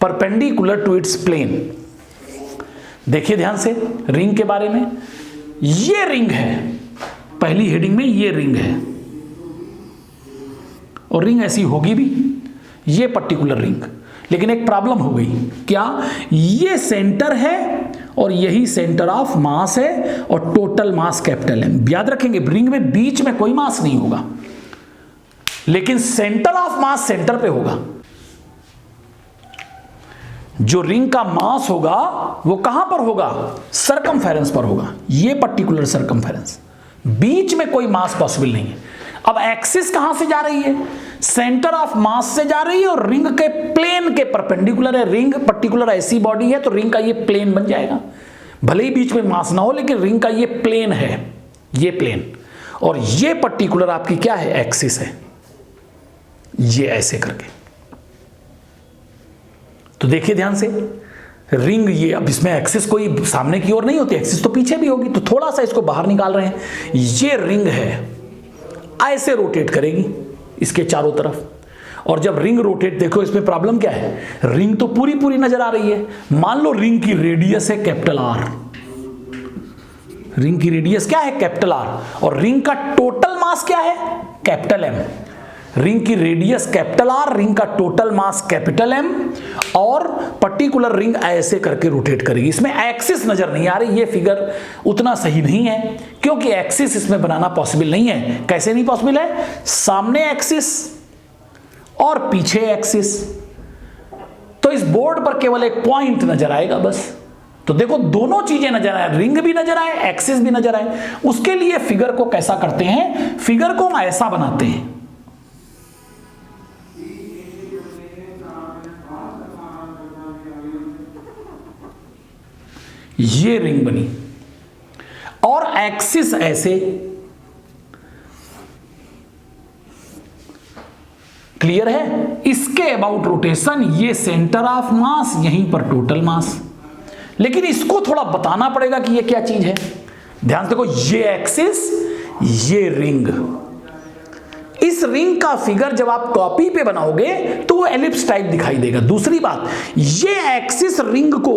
perpendicular to its plane. देखिए ध्यान से ring के बारे में, ये रिंग है, पहली हेडिंग में ये रिंग है और रिंग ऐसी होगी भी, ये पर्टिकुलर रिंग। लेकिन एक प्रॉब्लम हो गई, क्या? ये सेंटर है और यही सेंटर ऑफ मास है और टोटल मास कैपिटल एम। याद रखेंगे रिंग में बीच में कोई मास नहीं होगा, लेकिन सेंटर ऑफ मास सेंटर पे होगा। जो रिंग का मास होगा वो कहां पर होगा? सरकमफेरेंस पर होगा, ये पर्टिकुलर सरकमफेरेंस। बीच में कोई मास पॉसिबल नहीं है। अब एक्सिस कहां से जा रही है? सेंटर ऑफ मास से जा रही है और रिंग के प्लेन के परपेंडिकुलर है। रिंग पर्टिकुलर ऐसी बॉडी है तो रिंग का ये प्लेन बन जाएगा, भले ही बीच में मास ना हो, लेकिन रिंग का ये प्लेन है, ये प्लेन। और ये पर्टिकुलर आपकी क्या है? एक्सिस है, ये ऐसे करके। तो देखिए ध्यान से रिंग, ये अब इसमें एक्सिस कोई सामने की ओर नहीं होती, एक्सिस तो पीछे भी होगी, तो थोड़ा सा इसको बाहर निकाल रहे हैं। ये रिंग है, ऐसे रोटेट करेगी इसके चारों तरफ। और जब रिंग रोटेट, देखो इसमें प्रॉब्लम क्या है, रिंग तो पूरी पूरी नजर आ रही है। मान लो रिंग की रेडियस है कैपिटल आर, रिंग की रेडियस क्या है? कैपिटल आर, और रिंग का टोटल मास क्या है? Capital M. रिंग की रेडियस कैपिटल आर, रिंग का टोटल मास कैपिटल एम, और पर्टिकुलर रिंग ऐसे करके रोटेट करेगी। इसमें एक्सिस नजर नहीं आ रही, ये फिगर उतना सही नहीं है क्योंकि एक्सिस इसमें बनाना पॉसिबल नहीं है। कैसे नहीं पॉसिबल है? सामने एक्सिस और पीछे एक्सिस, तो इस बोर्ड पर केवल एक पॉइंट नजर आएगा बस। तो देखो दोनों चीजें नजर आए, रिंग भी नजर आए, एक्सिस भी नजर आए। उसके लिए फिगर को कैसा करते हैं? फिगर को हम ऐसा बनाते हैं, ये रिंग बनी और एक्सिस ऐसे। क्लियर है? इसके अबाउट रोटेशन, ये सेंटर ऑफ मास, यहीं पर टोटल मास। लेकिन इसको थोड़ा बताना पड़ेगा कि ये क्या चीज है। ध्यान से देखो, ये एक्सिस, ये रिंग। इस रिंग का फिगर जब आप कॉपी पे बनाओगे तो वो एलिप्स टाइप दिखाई देगा। दूसरी बात, ये एक्सिस रिंग को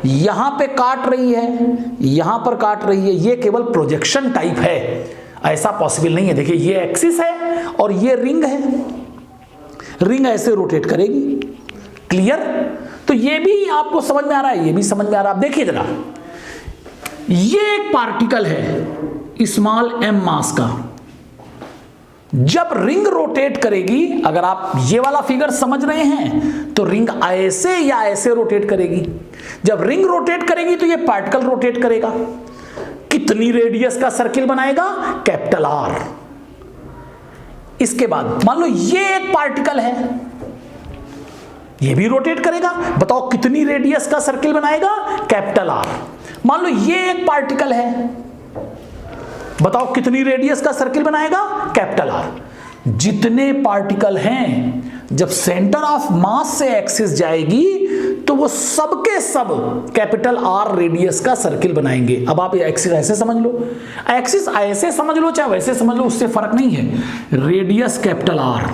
यहां पे काट रही है, यहां पर काट रही है, ये केवल प्रोजेक्शन टाइप है, ऐसा पॉसिबल नहीं है। देखिए ये एक्सिस है और ये रिंग है, रिंग ऐसे रोटेट करेगी। क्लियर? तो ये भी आपको समझ में आ रहा है, ये भी समझ में आ रहा है। आप देखिए जरा, ये एक पार्टिकल है स्मॉल एम मास का। जब रिंग रोटेट करेगी, अगर आप ये वाला फिगर समझ रहे हैं तो रिंग ऐसे या ऐसे रोटेट करेगी। जब रिंग रोटेट करेगी तो ये पार्टिकल रोटेट करेगा। कितनी रेडियस का सर्किल बनाएगा? Capital are. इसके बाद मान लो ये एक पार्टिकल है, ये भी रोटेट करेगा। बताओ कितनी रेडियस का सर्किल बनाएगा? Capital are. मान लो ये एक पार्टिकल है, बताओ कितनी रेडियस का सर्किल बनाएगा? Capital are. जितने पार्टिकल हैं, जब सेंटर ऑफ मास से एक्सिस जाएगी तो वो सब कैपिटल आर रेडियस का सर्किल बनाएंगे। अब आप एक्सिस ऐसे समझ लो, एक्सिस ऐसे समझ लो, चाहे वैसे समझ लो, उससे फर्क नहीं है। रेडियस कैपिटल आर,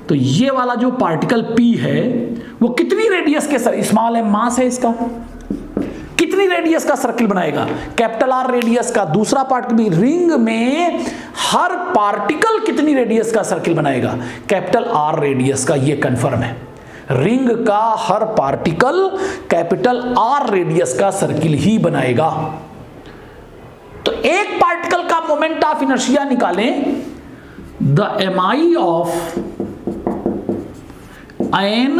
तो ये वाला जो पार्टिकल P है वो कितनी रेडियस के, स्मॉल एम मास है इसका, कितनी रेडियस का सर्किल बनाएगा? कैपिटल आर रेडियस का। दूसरा पार्ट भी, रिंग में हर पार्टिकल कितनी रेडियस का सर्किल बनाएगा? कैपिटल आर रेडियस का। ये कंफर्म है, रिंग का हर पार्टिकल कैपिटल आर रेडियस का सर्किल ही बनाएगा। तो एक पार्टिकल का मोमेंट ऑफ इनर्शिया निकालें, the mi of an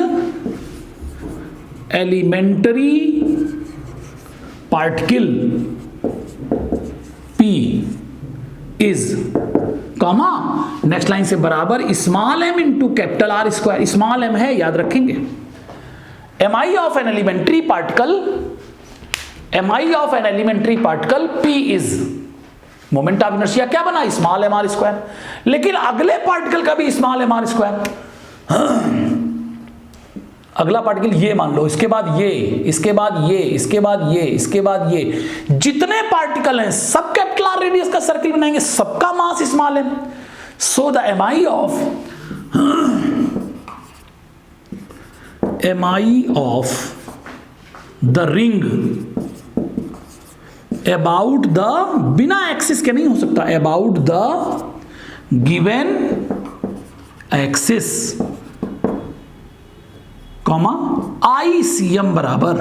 elementary particle P is comma next line से बराबर small m into capital R square. Small m है, याद रखेंगे। mi of an elementary particle P is, moment of inertia क्या बना? Small m r square. लेकिन अगले particle का भी स्मॉल एम आर स्क्वायर। अगला पार्टिकल ये मान लो, इसके बाद ये, इसके बाद ये, इसके बाद ये, इसके बाद ये, जितने पार्टिकल हैं सब कैपिटल आर रेडियस का सर्किल बनाएंगे, सबका mass small m. So the mi of MI of the ring about the, बिना एक्सिस के नहीं हो सकता, about the given axis comma ICM बराबर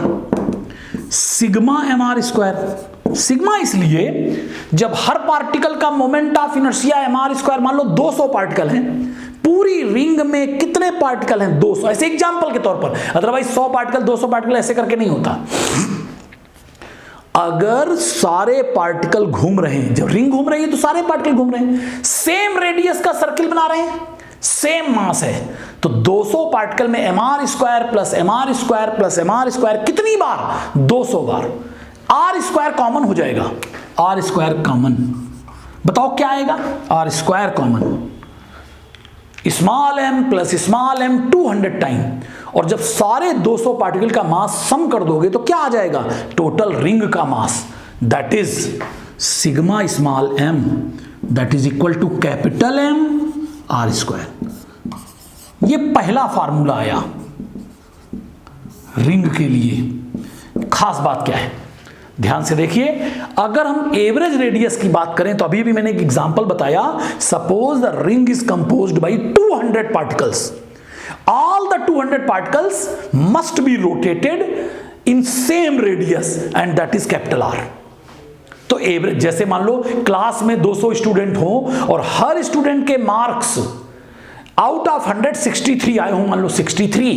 सिग्मा MR स्क्वायर। सिग्मा इसलिए जब हर पार्टिकल का moment of inertia MR square, मान लो 200 पार्टिकल हैं, पूरी रिंग में कितने पार्टिकल हैं? 200, ऐसे एग्जांपल के तौर पर, अदरवाइज 100 पार्टिकल 200 पार्टिकल ऐसे करके नहीं होता। अगर सारे पार्टिकल घूम रहे हैं, जब रिंग घूम रही है तो सारे पार्टिकल घूम रहे हैं, सेम रेडियस का सर्किल बना रहे हैं, सेम मास है, तो 200 पार्टिकल में MR square plus MR square plus MR square कितनी बार? 200 बार। R स्क्वायर कॉमन हो जाएगा, R स्क्वायर कॉमन, बताओ क्या आएगा? R square common, small m plus small m 200 time, और जब सारे 200 पार्टिकल का मास सम कर दोगे तो क्या आ जाएगा? टोटल रिंग का mass, that is sigma small m that is equal to capital M R square. ये पहला फार्मूला आया रिंग के लिए। खास बात क्या है, ध्यान से देखिए, अगर हम एवरेज रेडियस की बात करें तो अभी भी मैंने एक एग्जांपल बताया, suppose the ring is composed bye 200 particles, all the 200 particles must be rotated in same radius and that is capital R। तो एवरेज, जैसे मान लो क्लास में 200 स्टूडेंट हो और हर स्टूडेंट के मार्क्स आउट ऑफ 163 आए हो, मान लो 63,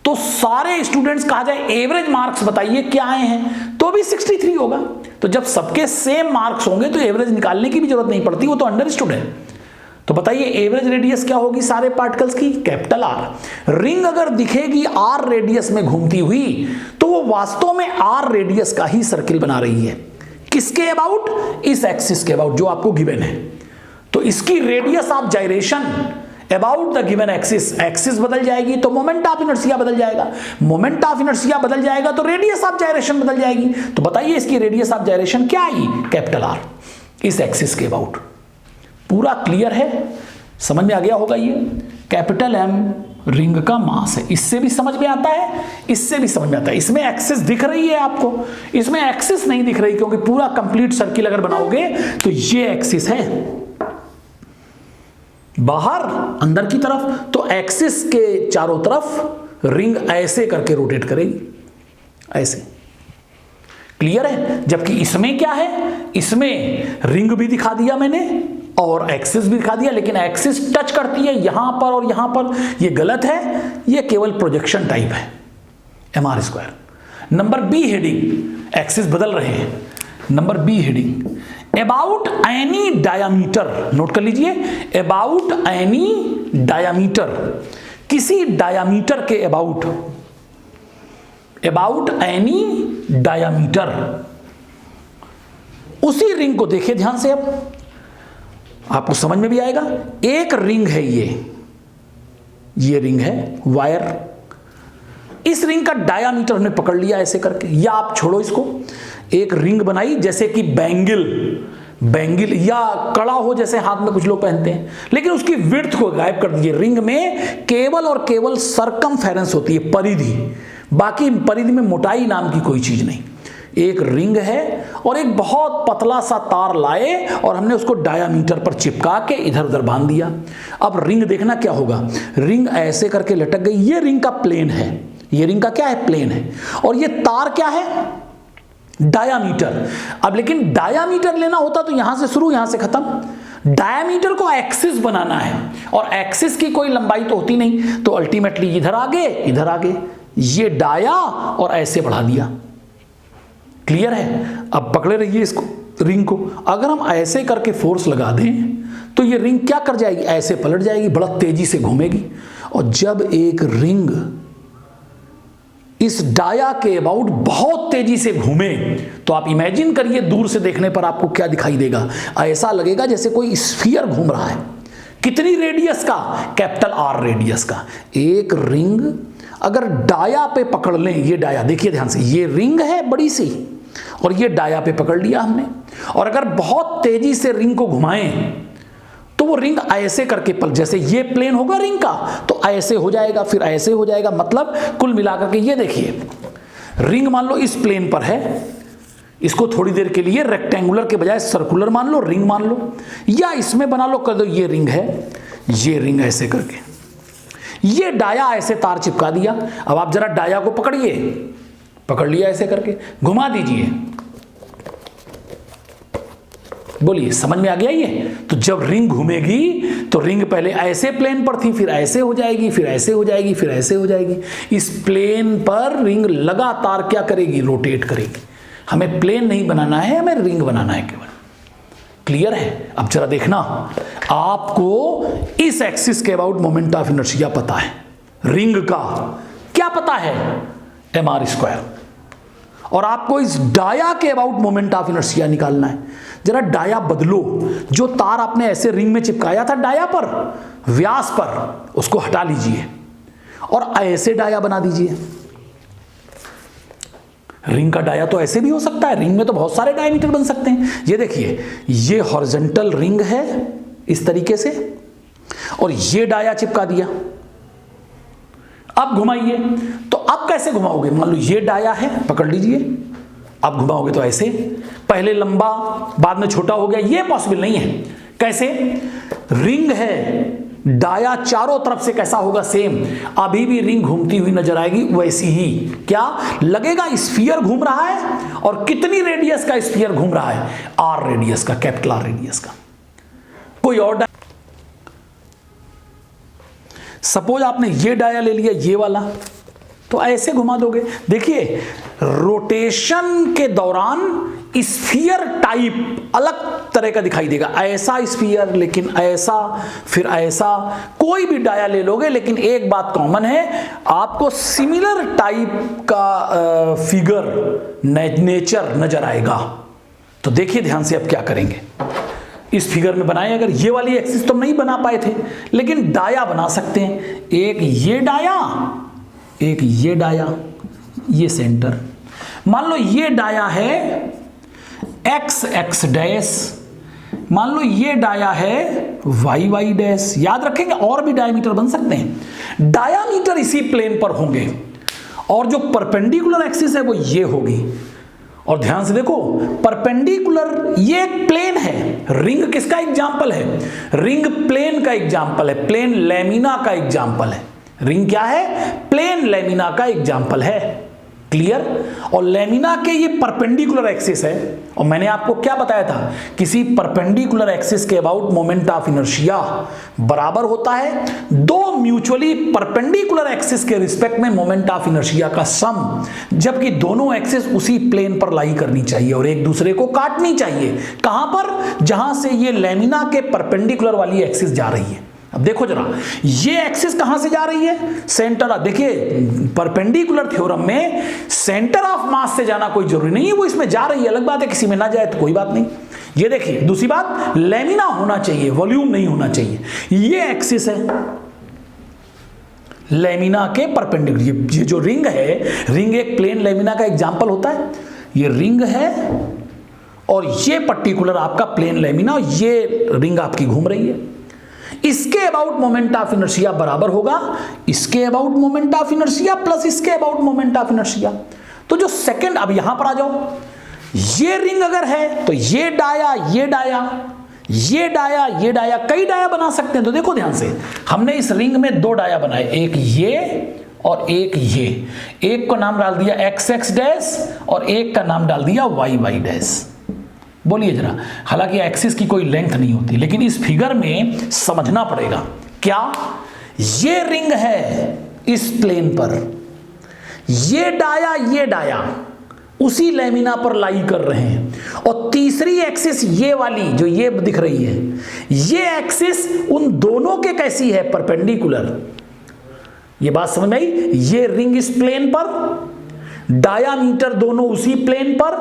तो सारे स्टूडेंट्स कहा जाए एवरेज मार्क्स बताइए क्या आए हैं, तो भी 63 होगा। तो जब सबके सेम मार्क्स होंगे तो एवरेज निकालने की भी जरूरत नहीं पड़ती, वो तो अंडरस्टूड है। तो बताइए एवरेज रेडियस क्या होगी सारे पार्टिकल्स की? Capital R। रिंग अगर दिखेगी R रेडियस में घूमती हुई तो वो वास्तव में R रेडियस का ही सर्किल बना रही है। किसके अबाउट? इस एक्सिस के अबाउट जो आपको गिवन है। तो इसकी radius of gyration about the given axis, axis बदल जाएगी तो मोमेंट ऑफ इनर्शिया बदल जाएगा, मोमेंट ऑफ इनर्शिया बदल जाएगा तो रेडियस ऑफ जाइरेशन बदल जाएगी। तो बताइए इसकी रेडियस ऑफ जाइरेशन क्या आई? कैपिटल R, इस एक्सिस के अबाउट। पूरा क्लियर है? समझ में आ गया होगा। ये कैपिटल M रिंग का मास है। इससे भी समझ में आता है, इससे भी समझ में आता है। इसमें एक्सिस दिख रही है आपको, इसमें एक्सिस नहीं दिख रही, क्योंकि पूरा कंप्लीट सर्किल अगर बनाओगे तो ये एक्सिस है बाहर अंदर की तरफ, तो एक्सिस के चारों तरफ रिंग ऐसे करके रोटेट करेगी, ऐसे। क्लियर है? जबकि इसमें क्या है, इसमें रिंग भी दिखा दिया मैंने और एक्सिस भी दिखा दिया, लेकिन एक्सिस टच करती है यहां पर और यहां पर, ये गलत है, ये केवल प्रोजेक्शन टाइप है MR square. Number B heading, axis बदल रहे हैं। Number B heading, about any diameter, note कर लीजिए, अबाउट एनी डायामीटर, किसी डायामीटर के अबाउट, अबाउट एनी डायामीटर, उसी रिंग को देखिए ध्यान से, अब आपको समझ में भी आएगा। एक रिंग है ये रिंग है वायर, इस रिंग का डायामीटर हमने पकड़ लिया ऐसे करके, या आप छोड़ो इसको, एक रिंग बनाई जैसे कि बैंगिल या कड़ा हो जैसे हाथ में कुछ लोग पहनते हैं, लेकिन उसकी विड्थ को गायब कर दीजिए। रिंग में केवल और केवल सरकमफेरेंस होती है, परिधि, बाकी परिधि में मोटाई नाम की कोई चीज नहीं। एक रिंग है और एक बहुत पतला सा तार लाए और हमने उसको डायामीटर पर चिपका के इधर उधर बांध दिया। अब रिंग देखना क्या होगा, रिंग ऐसे करके लटक गई, ये रिंग का प्लेन है, ये रिंग का क्या है, प्लेन है, और ये तार क्या है, डायामीटर। अब लेकिन डायामीटर लेना होता तो यहां से शुरू यहां से खत्म, डायामीटर को एक्सिस बनाना है और एक्सिस की कोई लंबाई तो होती नहीं, तो अल्टीमेटली इधर आगे ये डाया और ऐसे बढ़ा दिया। क्लियर है? अब पकड़े रहिए इसको, रिंग को। अगर हम ऐसे करके फोर्स लगा दें तो ये रिंग क्या कर जाएगी, ऐसे पलट जाएगी, बड़ा तेजी से घूमेगी। और जब एक रिंग इस डाया के अबाउट बहुत तेजी से घूमे तो आप इमेजिन करिए, दूर से देखने पर आपको क्या दिखाई देगा, ऐसा लगेगा जैसे कोई स्फीयर घूम रहा है। कितनी रेडियस का, कैपिटल R रेडियस का। एक रिंग अगर डाया पे पकड़ लें, ये डाया देखिए ध्यान से, ये रिंग है बड़ी सी और ये डाया पे पकड़ लिया हमने, और अगर बहुत तेजी से रिंग को घुमाएं तो वो रिंग ऐसे करके पल, जैसे ये प्लेन होगा रिंग का तो ऐसे हो जाएगा, फिर ऐसे हो जाएगा। मतलब कुल मिलाकर के ये देखिए, रिंग मान लो इस प्लेन पर है, इसको थोड़ी देर के लिए रेक्टेंगुलर के बजाय सर्कुलर मान लो, रिंग मान लो, या इसमें बना लो, कर दो ये रिंग है, ये रिंग ऐसे करके, ये डाया ऐसे तार चिपका दिया। अब आप जरा डाया को पकड़िए, पकड़ लिया ऐसे करके, घुमा दीजिए, बोलिए समझ में आ गया ये? तो जब रिंग घूमेगी तो रिंग पहले ऐसे प्लेन पर थी, फिर ऐसे हो जाएगी, फिर ऐसे हो जाएगी, फिर ऐसे हो जाएगी। इस प्लेन पर रिंग लगातार क्या करेगी? रोटेट करेगी। हमें प्लेन नहीं बनाना है, हमें रिंग बनाना है केवल। क्लियर है? अब जरा देखना, आपको इस एक्सिस के अबाउट मोमेंट ऑफ इनर्शिया पता है, रिंग का क्या पता है? mr²। और आपको इस डाया के अबाउट मोमेंट ऑफ इनर्शिया निकालना है। जरा डाया बदलो, जो तार आपने ऐसे रिंग में चिपकाया था डाया पर, व्यास पर, उसको हटा लीजिए और ऐसे डाया बना दीजिए। रिंग का डाया तो ऐसे भी हो सकता है, रिंग में तो बहुत सारे डायमीटर बन सकते हैं। ये देखिए, ये हॉरिजॉन्टल रिंग है इस तरीके से, और ये डाया चिपका दिया। अब घुमाइए, तो अब कैसे घुमाओगे? मान लो ये डाया है, पकड़ लीजिए, अब घुमाओगे तो ऐसे, पहले लंबा बाद में छोटा हो गया, ये पॉसिबल नहीं है। कैसे? रिंग है, डाया चारों तरफ से कैसा होगा? सेम। अभी भी रिंग घूमती हुई नजर आएगी वैसी ही। क्या लगेगा? स्फीयर घूम रहा है, और कितनी रेडियस का स्फीयर घूम रहा है? आर रेडियस का, कैपिटल आर रेडियस का। कोई और सपोज आपने ये डाया ले लिया, ये वाला, तो ऐसे घुमा दोगे। देखिए, रोटेशन के दौरान स्फीयर टाइप अलग तरह का दिखाई देगा। ऐसा स्फीयर, लेकिन ऐसा, फिर ऐसा, कोई भी डाया ले लोगे, लेकिन एक बात कॉमन है, आपको सिमिलर टाइप का फिगर, नेचर नजर आएगा। तो देखिए ध्यान से, अब क्या करेंगे? इस फिगर में बनाए, अगर ये वाली एक्सिस तो नहीं बना पाए थे, लेकिन डाया बना सकते हैं। एक ये डाया, एक ये डाया, ये सेंटर। मान लो ये डाया है एक्स एक्स डैश, मान लो ये डाया है वाई वाई डैश। याद रखेंगे, और भी डायमीटर बन सकते हैं। डायामीटर इसी प्लेन पर होंगे, और जो परपेंडिकुलर एक्सिस है वो ये होगी। और ध्यान से देखो, परपेंडिकुलर ये एक प्लेन है। रिंग किसका एग्जाम्पल है? रिंग प्लेन का एग्जाम्पल है, प्लेन लैमिना का एग्जाम्पल है। रिंग क्या है? प्लेन लैमिना का एग्जाम्पल है। क्लियर? और लैमिना के ये परपेंडिकुलर एक्सिस है, और मैंने आपको क्या बताया था? किसी परपेंडिकुलर एक्सिस के अबाउट मोमेंट ऑफ इनर्शिया बराबर होता है दो म्यूचुअली परपेंडिकुलर एक्सिस के रिस्पेक्ट में मोमेंट ऑफ इनर्शिया का सम, जबकि दोनों एक्सिस उसी प्लेन पर लाई करनी चाहिए और एक दूसरे को काटनी चाहिए। कहां पर? जहां से ये लैमिना के परपेंडिकुलर वाली एक्सिस जा रही है। अब देखो जरा, ये एक्सिस कहां से जा रही है? सेंटर। देखिए, परपेंडिकुलर थ्योरम में सेंटर ऑफ मास से जाना कोई जरूरी नहीं है, वो इसमें जा रही है, अलग बात है, किसी में ना जाए तो कोई बात नहीं। ये देखिए, दूसरी बात, लैमिना होना चाहिए, वॉल्यूम नहीं होना चाहिए। ये एक्सिस है लैमिना के परपेंडिकुलर। ये जो रिंग है, रिंग एक प्लेन लैमिना का एग्जांपल होता है। ये रिंग है, और ये पर्टिकुलर आपका प्लेन लैमिना, ये रिंग आपकी घूम रही है। इसके अबाउट मोमेंट ऑफ इनर्शिया बराबर होगा इसके about moment of inertia plus इसके अबाउट मोमेंट ऑफ इनर्शिया। तो जो सेकंड, अब यहां पर आ जाओ, ये रिंग अगर है तो ये डाया, ये डाया, ये डाया, ये डाया, कई डाया बना सकते हैं। तो देखो ध्यान से, हमने इस रिंग में दो डाया बनाए, एक ये और एक ये। एक को नाम डाल दिया एक्स एक्स डैश और एक का नाम डाल दिया वाई वाई डैश। बोलिए जरा, हालांकि एक्सिस की कोई लेंथ नहीं होती, लेकिन इस फिगर में समझना पड़ेगा। क्या? ये रिंग है इस प्लेन पर, ये डाया उसी लैमिना पर लाई कर रहे हैं, और तीसरी एक्सिस ये वाली जो ये दिख रही है, ये एक्सिस उन दोनों के कैसी है? परपेंडिकुलर। ये बात समझ में आई? ये रिंग इस प्लेन पर, डायामीटर दोनों उसी प्लेन पर,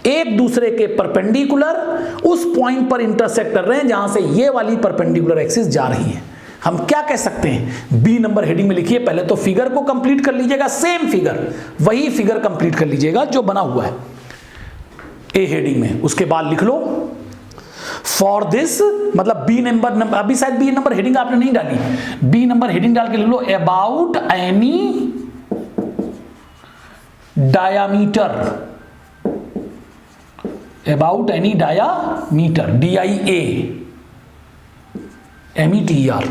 एक दूसरे के परपेंडिकुलर, उस पॉइंट पर इंटरसेक्ट कर रहे हैं जहां से ये वाली परपेंडिकुलर एक्सिस जा रही है। हम क्या कह सकते हैं? बी नंबर हेडिंग में लिखिए। पहले तो फिगर को कंप्लीट कर लीजिएगा, सेम फिगर, वही फिगर कंप्लीट कर लीजिएगा जो बना हुआ है ए हेडिंग में। उसके बाद लिख लो फॉर दिस मतलब बी नंबर, अभी शायद बी नंबर हेडिंग आपने नहीं डाली, बी नंबर हेडिंग डाल के लिख लो about any diameter, about any diameter, DIAMETER,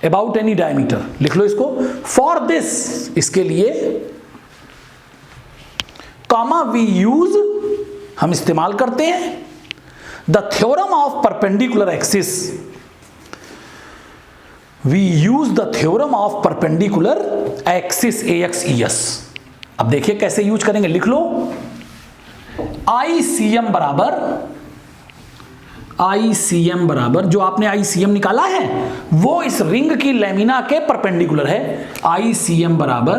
about any diameter लिख लो इसको। फॉर दिस, इसके लिए, कॉमा वी यूज, हम इस्तेमाल करते हैं the theorem of perpendicular axis, we use the theorem of perpendicular axis AXES। अब देखिए कैसे यूज करेंगे, लिख लो ICM बराबर जो आपने ICM निकाला है वो इस रिंग की लेमिना के परपेंडिकुलर है। ICM बराबर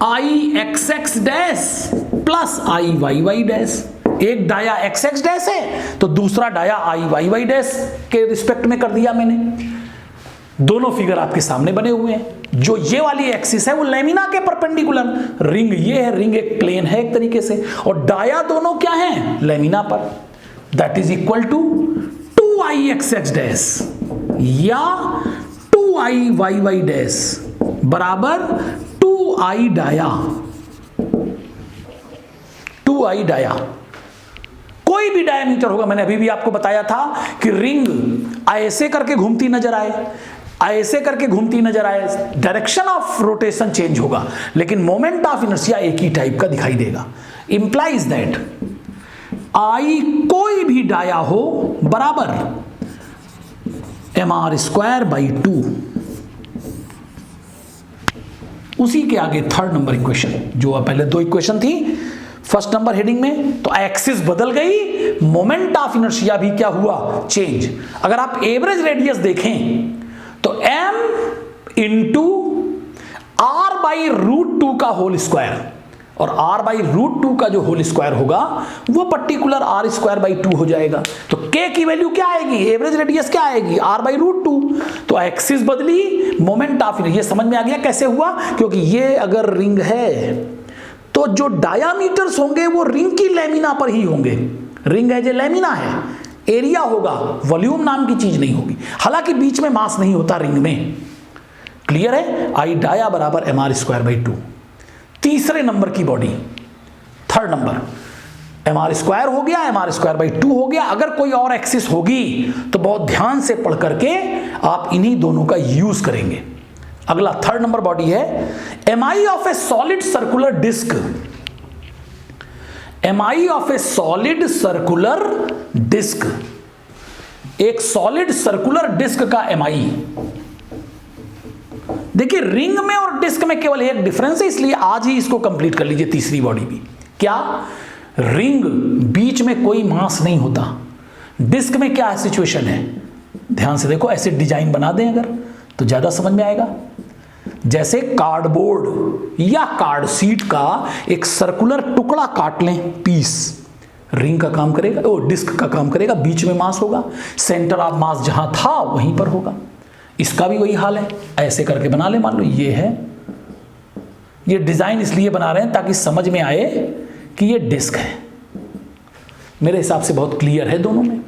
IXX dash plus IYY dash. एक डाया XX डैश है तो दूसरा डाया IYY डैश के रिस्पेक्ट में कर दिया मैंने। दोनों फिगर आपके सामने बने हुए हैं। जो ये वाली एक्सिस है वो लेमिना के परपेंडिकुलर, रिंग ये है, रिंग एक प्लेन है एक तरीके से, और डाया दोनों क्या है, लेमिना पर। That is equal to 2IXX dash या 2IYY डैश बराबर 2I डाया, 2I डाया। कोई भी डायमीटर होगा, मैंने अभी भी आपको बताया था कि रिंग ऐसे करके घूमती नजर आए, ऐसे करके घूमती नजर आए, डायरेक्शन ऑफ रोटेशन चेंज होगा लेकिन मोमेंट ऑफ इनर्शिया एक ही टाइप का दिखाई देगा। इंप्लाइज दैट आई कोई भी डाया हो बराबर mr²/2। उसी के आगे थर्ड नंबर इक्वेशन, जो पहले दो इक्वेशन थी फर्स्ट नंबर हेडिंग में, तो एक्सिस बदल गई, मोमेंट ऑफ इनर्शिया भी क्या हुआ, चेंज। अगर आप एवरेज रेडियस देखें तो m इंटू r/√2 का होल स्क्वायर, और r/√2 का जो होल स्क्वायर होगा वो पर्टिकुलर r²/2 हो जाएगा। तो k की वैल्यू क्या आएगी, एवरेज रेडियस क्या आएगी, r/√2। तो एक्सिस बदली, मोमेंट ऑफ इनर्शिया, ये समझ में आ गया कैसे हुआ, क्योंकि ये अगर रिंग है तो जो डायामीटर्स होंगे वो रिंग की लेमिना पर ही होंगे। रिंग है जो लेमिना है, एरिया होगा, वॉल्यूम नाम की चीज नहीं होगी। हालांकि बीच में मास नहीं होता रिंग में, क्लियर है। आई डाया बराबर mr²/2। तीसरे नंबर की बॉडी, थर्ड नंबर, mr² हो गया, mr²/2 हो गया। अगर कोई और एक्सिस होगी तो बहुत ध्यान से पढ़ करके आप इन्हीं दोनों का यूज करेंगे। अगला थर्ड नंबर बॉडी है MI of a solid circular disc, MI of a solid circular disc, एक सॉलिड सर्कुलर डिस्क का MI। देखिए रिंग में और डिस्क में केवल एक डिफरेंस है, इसलिए आज ही इसको कंप्लीट कर लीजिए तीसरी बॉडी भी। क्या, रिंग बीच में कोई मास नहीं होता, डिस्क में क्या सिचुएशन है, ध्यान से देखो, ऐसे डिजाइन बना दें अगर तो ज्यादा समझ में आएगा। जैसे कार्डबोर्ड या कार्ड शीट का एक सर्कुलर टुकड़ा काट लें, पीस, रिंग का काम करेगा, वो डिस्क का काम करेगा, बीच में मास होगा, सेंटर ऑफ मास जहां था वहीं पर होगा। इसका भी वही हाल है, ऐसे करके बना ले। मान लो ये है, ये डिजाइन इसलिए बना रहे हैं ताकि समझ में आए कि ये डिस्क है। मेरे हिसाब से बहुत क्लियर है दोनों में।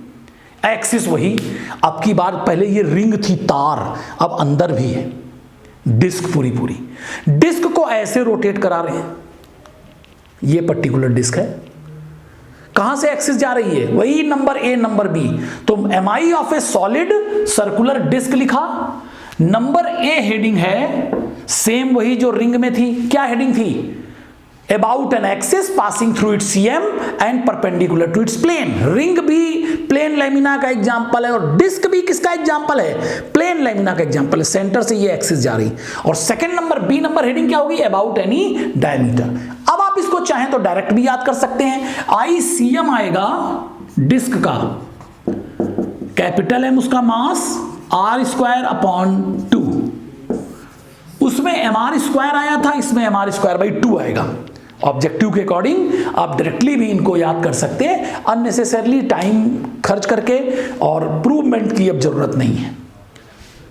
एक्सिस वही, अब की बार पहले ये रिंग थी तार, अब अंदर भी है डिस्क, पूरी डिस्क को ऐसे रोटेट करा रहे हैं। ये पर्टिकुलर डिस्क है, कहां से एक्सिस जा रही है, वही नंबर ए नंबर बी। तो MI of a solid circular disc लिखा, नंबर ए हेडिंग है सेम वही जो रिंग में थी। क्या हेडिंग थी, about an axis passing through its CM and perpendicular to its plane. Ring भी प्लेन लेमिना का एग्जांपल है और डिस्क भी किसका एग्जांपल है, प्लेन लेमिना का एग्जांपल है। सेंटर से ये एक्सिस जा रही, और second number B number heading क्या होगी, अबाउट एनी डायमीटर। अब आप इसको चाहें तो डायरेक्ट भी याद कर सकते हैं। ICM आएगा डिस्क का, कैपिटल M उसका मास, r²/2, उसमें mr² आया था, इसमें mr²/2 आएगा। ऑब्जेक्टिव के अकॉर्डिंग आप डायरेक्टली भी इनको याद कर सकते हैं, अननेसेसरली टाइम खर्च करके, और प्रूवमेंट की अब जरूरत नहीं है।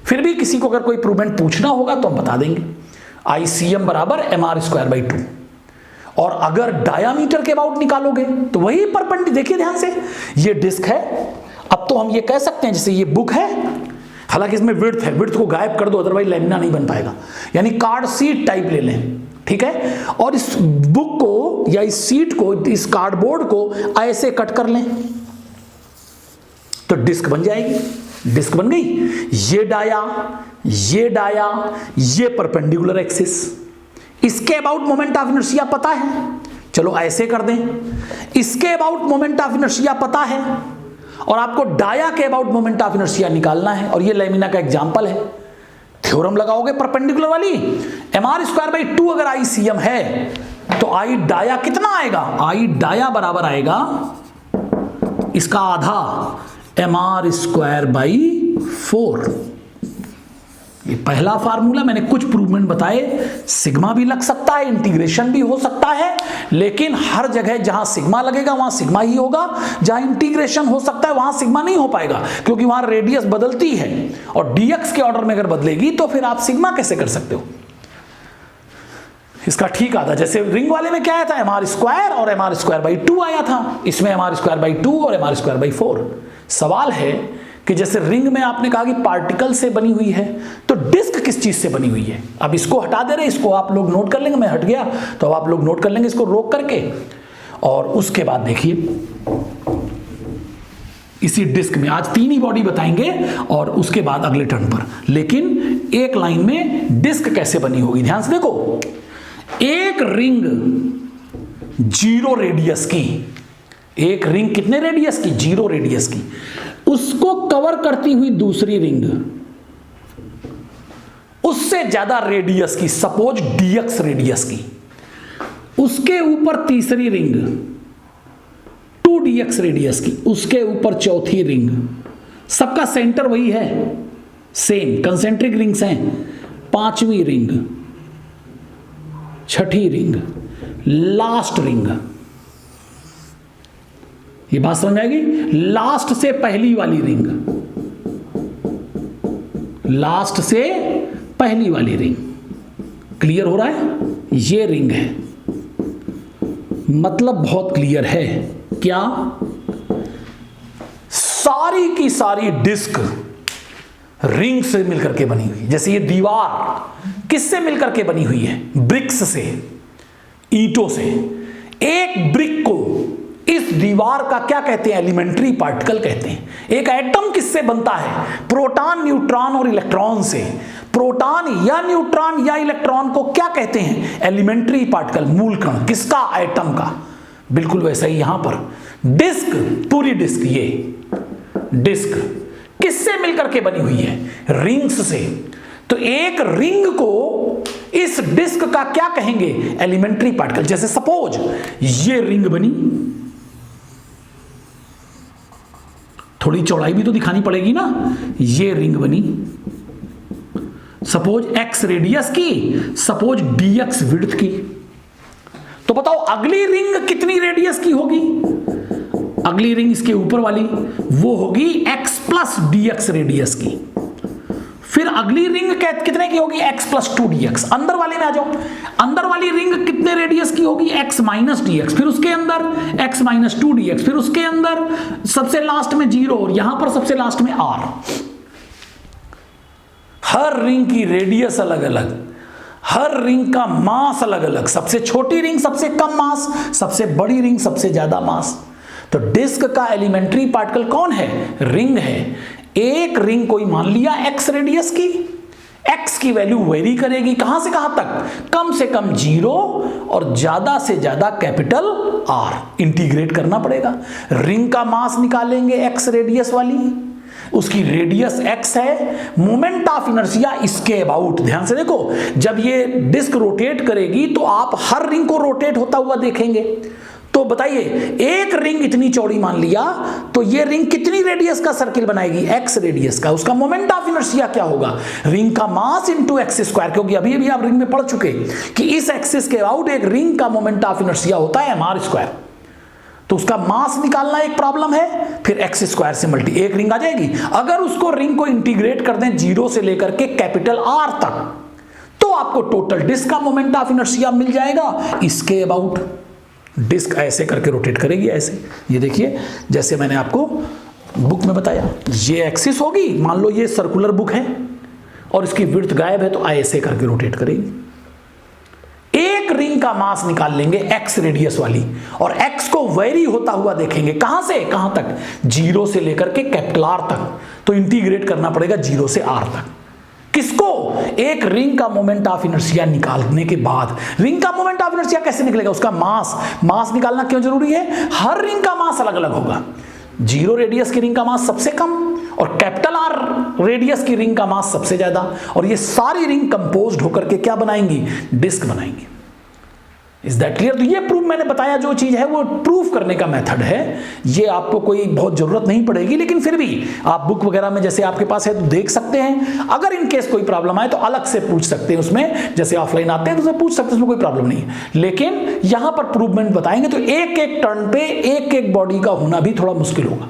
फिर भी किसी को अगर कोई प्रूवमेंट पूछना होगा तो हम बता देंगे। ICM बराबर mr²/2, और अगर डायामीटर के अबाउट निकालोगे तो वही परपेंडिकुलर, देखिए ध्यान से, ये डिस्क है। अब तो हम ये कह सकते हैं जैसे ये बुक है, हालांकि इसमें विड्थ है, विड्थ को गायब कर दो अदरवाइज लैमिना नहीं बन पाएगा, यानी कार्ड सीट टाइप ले लें, ठीक है। और इस बुक को या इस सीट को, इस कार्डबोर्ड को ऐसे कट कर लें तो डिस्क बन जाएगी। डिस्क बन गई। ये डाया, ये डाया, ये परपेंडिकुलर एक्सिस। इसके अबाउट मोमेंट ऑफ इनर्शिया पता है, चलो ऐसे कर दें। इसके अबाउट मोमेंट ऑफ इनर्शिया पता है और आपको डाया के अबाउट मोमेंट ऑफ इनर्शिया निकालना है, और ये लैमिना का एग्जांपल है। थ्योरम लगाओगे परपेंडिकुलर वाली, mr²/2 अगर ICM है तो I डाया कितना आएगा? I डाया बराबर आएगा इसका आधा, mr²/4। ये पहला फार्मूला, मैंने कुछ प्रूवमेंट बताए। सिग्मा भी लग सकता है, इंटीग्रेशन भी हो सकता है, लेकिन हर जगह जहां सिग्मा लगेगा वहां सिग्मा ही होगा, जहां इंटीग्रेशन हो सकता है वहां सिग्मा नहीं हो पाएगा, क्योंकि वहां रेडियस बदलती है और dx के ऑर्डर में अगर बदलेगी तो फिर आप सिग्मा कैसे कर सकते हो? इसका ठीक आधा। जैसे रिंग वाले में क्या आया था, mr² और mr²/2 आया था, इसमें mr²/2 और mr²/4। सवाल है कि जैसे रिंग में आपने कहा कि पार्टिकल से बनी हुई है, तो डिस्क किस चीज से बनी हुई है? अब इसको हटा दे रहे, इसको आप लोग नोट कर लेंगे, मैं हट गया तो अब आप लोग नोट कर लेंगे इसको रोक करके। और उसके बाद देखिए इसी डिस्क में आज 3 ही बॉडी बताएंगे और उसके बाद अगले टर्न पर, लेकिन एक लाइन में डिस्क कैसे बनी होगी ध्यान से देखो। एक रिंग 0 रेडियस की, एक रिंग कितने रेडियस की? 0 रेडियस की, उसको कवर करती हुई दूसरी रिंग उससे ज्यादा रेडियस की, सपोज dx रेडियस की, उसके ऊपर तीसरी रिंग 2dx रेडियस की, उसके ऊपर चौथी रिंग, सबका सेंटर वही है, सेम कंसेंट्रिक रिंग्स हैं, 5वीं रिंग, 6ठी रिंग, लास्ट रिंग। ये बात समझ आएगी? लास्ट से पहली वाली रिंग, लास्ट से पहली वाली रिंग। क्लियर हो रहा है? ये रिंग है, मतलब बहुत क्लियर है। क्या? सारी की सारी डिस्क रिंग से मिलकर के बनी हुई है। जैसे ये दीवार किससे मिलकर के बनी हुई है? ब्रिक्स से, ईंटों से। एक ब्रिक को इस दीवार का क्या कहते हैं? एलिमेंट्री पार्टिकल कहते हैं। एक एटम किससे बनता है? प्रोटॉन, न्यूट्रॉन और इलेक्ट्रॉन से। प्रोटॉन या न्यूट्रॉन या इलेक्ट्रॉन को क्या कहते हैं? एलिमेंट्री पार्टिकल, मूल कण। किसका? एटम का। बिल्कुल वैसा ही यहां पर डिस्क, पूरी डिस्क, ये डिस्क किससे मिलकर के बनी हुई है? रिंग्स से। तो एक रिंग को इस डिस्क का क्या कहेंगे? Elementary particle. जैसे सपोज ये रिंग बनी, थोड़ी चौड़ाई भी तो दिखानी पड़ेगी ना। ये रिंग बनी, सपोज x रेडियस की, सपोज dx विड्थ की। तो बताओ अगली रिंग कितनी रेडियस की होगी? अगली रिंग इसके ऊपर वाली, वो होगी x + dx रेडियस की। फिर अगली रिंग कितने की होगी? x + 2dx। अंदर वाले में आ जाओ, अंदर वाली रिंग कितने रेडियस की होगी? x - dx। फिर उसके अंदर x - 2dx। फिर उसके अंदर सबसे लास्ट में 0 और यहां पर सबसे लास्ट में r। हर रिंग की रेडियस अलग अलग, हर रिंग का मास अलग अलग। सबसे छोटी रिंग सबसे कम मास, सबसे बड़ी रिंग सबसे ज्यादा मास। तो डिस्क का एलिमेंट्री पार्टिकल कौन है? रिंग है। एक रिंग कोई मान लिया x रेडियस की, x की वैल्यू वेरी करेगी कहां से कहां तक? कम से कम 0 और ज्यादा से ज्यादा कैपिटल R। इंटीग्रेट करना पड़ेगा। रिंग का मास निकालेंगे x रेडियस वाली, उसकी रेडियस x है, मोमेंट ऑफ इनर्शिया इसके अबाउट। ध्यान से देखो, जब ये डिस्क रोटेट करेगी तो आप हर रिंग को रोटेट होता हुआ देखेंगे। तो बताइए, एक रिंग इतनी चौड़ी मान लिया तो ये रिंग कितनी रेडियस का सर्किल बनाएगी? x रेडियस का। उसका मोमेंट ऑफ इनर्शिया क्या होगा? रिंग का मास इंटू x², क्योंकि अभी अभी आप रिंग में पढ़ चुके कि इस एक्सिस के अबाउट एक रिंग का मोमेंट ऑफ इनर्शिया होता है mr²। तो उसका मास निकालना एक प्रॉब्लम है, फिर x² से मल्टी, एक रिंग आ जाएगी। अगर उसको रिंग को इंटीग्रेट कर दें 0 से लेकर के कैपिटल R तक, तो आपको टोटल डिस्क का मोमेंट ऑफ इनर्शिया मिल जाएगा इसके अबाउट। डिस्क ऐसे करके रोटेट करेगी, ऐसे, ये देखिए जैसे मैंने आपको बुक में बताया, ये एक्सिस होगी, मान लो ये सर्कुलर बुक है और इसकी विड्थ गायब है, तो ऐसे करके रोटेट करेगी। एक रिंग का मास निकाल लेंगे एक्स रेडियस वाली, और एक्स को वेरी होता हुआ देखेंगे, कहां से कहां तक, 0 से लेकर के कैपिटल आर तक, तो इंटीग्रेट करना पड़ेगा 0 से आर तक। किसको? एक रिंग का मोमेंट ऑफ इनर्शिया निकालने के बाद। रिंग का मोमेंट ऑफ इनर्शिया कैसे निकलेगा? उसका मास निकालना क्यों जरूरी है? हर रिंग का मास अलग अलग होगा। 0 रेडियस की रिंग का मास सबसे कम और कैपिटल आर रेडियस की रिंग का मास सबसे ज्यादा, और ये सारी रिंग कंपोज्ड होकर के क्या बनाएंगी? डिस्क बनाएंगी। Is that clear? तो ये प्रूफ मैंने बताया, जो चीज है वो प्रूफ करने का मेथड है, ये आपको कोई बहुत जरूरत नहीं पड़ेगी, लेकिन फिर भी आप बुक वगैरह में जैसे आपके पास है तो देख सकते हैं। अगर इन केस कोई प्रॉब्लम आए तो अलग से पूछ सकते हैं, उसमें जैसे ऑफलाइन आते हैं तो उसमें पूछ सकते हैं, उसमें कोई प्रॉब्लम नहीं है। लेकिन यहां पर प्रूवमेंट बताएंगे तो एक एक टर्न पे एक एक बॉडी का होना भी थोड़ा मुश्किल होगा,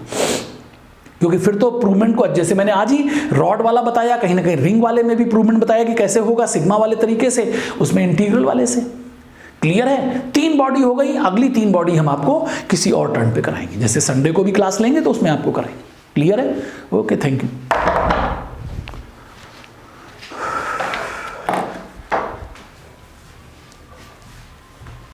क्योंकि फिर तो प्रूवमेंट को, जैसे मैंने आज ही रॉड वाला बताया, कहीं ना कहीं रिंग वाले में भी प्रूवमेंट बताया कि कैसे होगा, सिग्मा वाले तरीके से, उसमें इंटीग्रल वाले से। क्लियर है? 3 बॉडी हो गई, अगली 3 बॉडी हम आपको किसी और टर्न पे कराएंगे, जैसे संडे को भी क्लास लेंगे तो उसमें आपको कराएंगे। क्लियर है? Okay, thank you.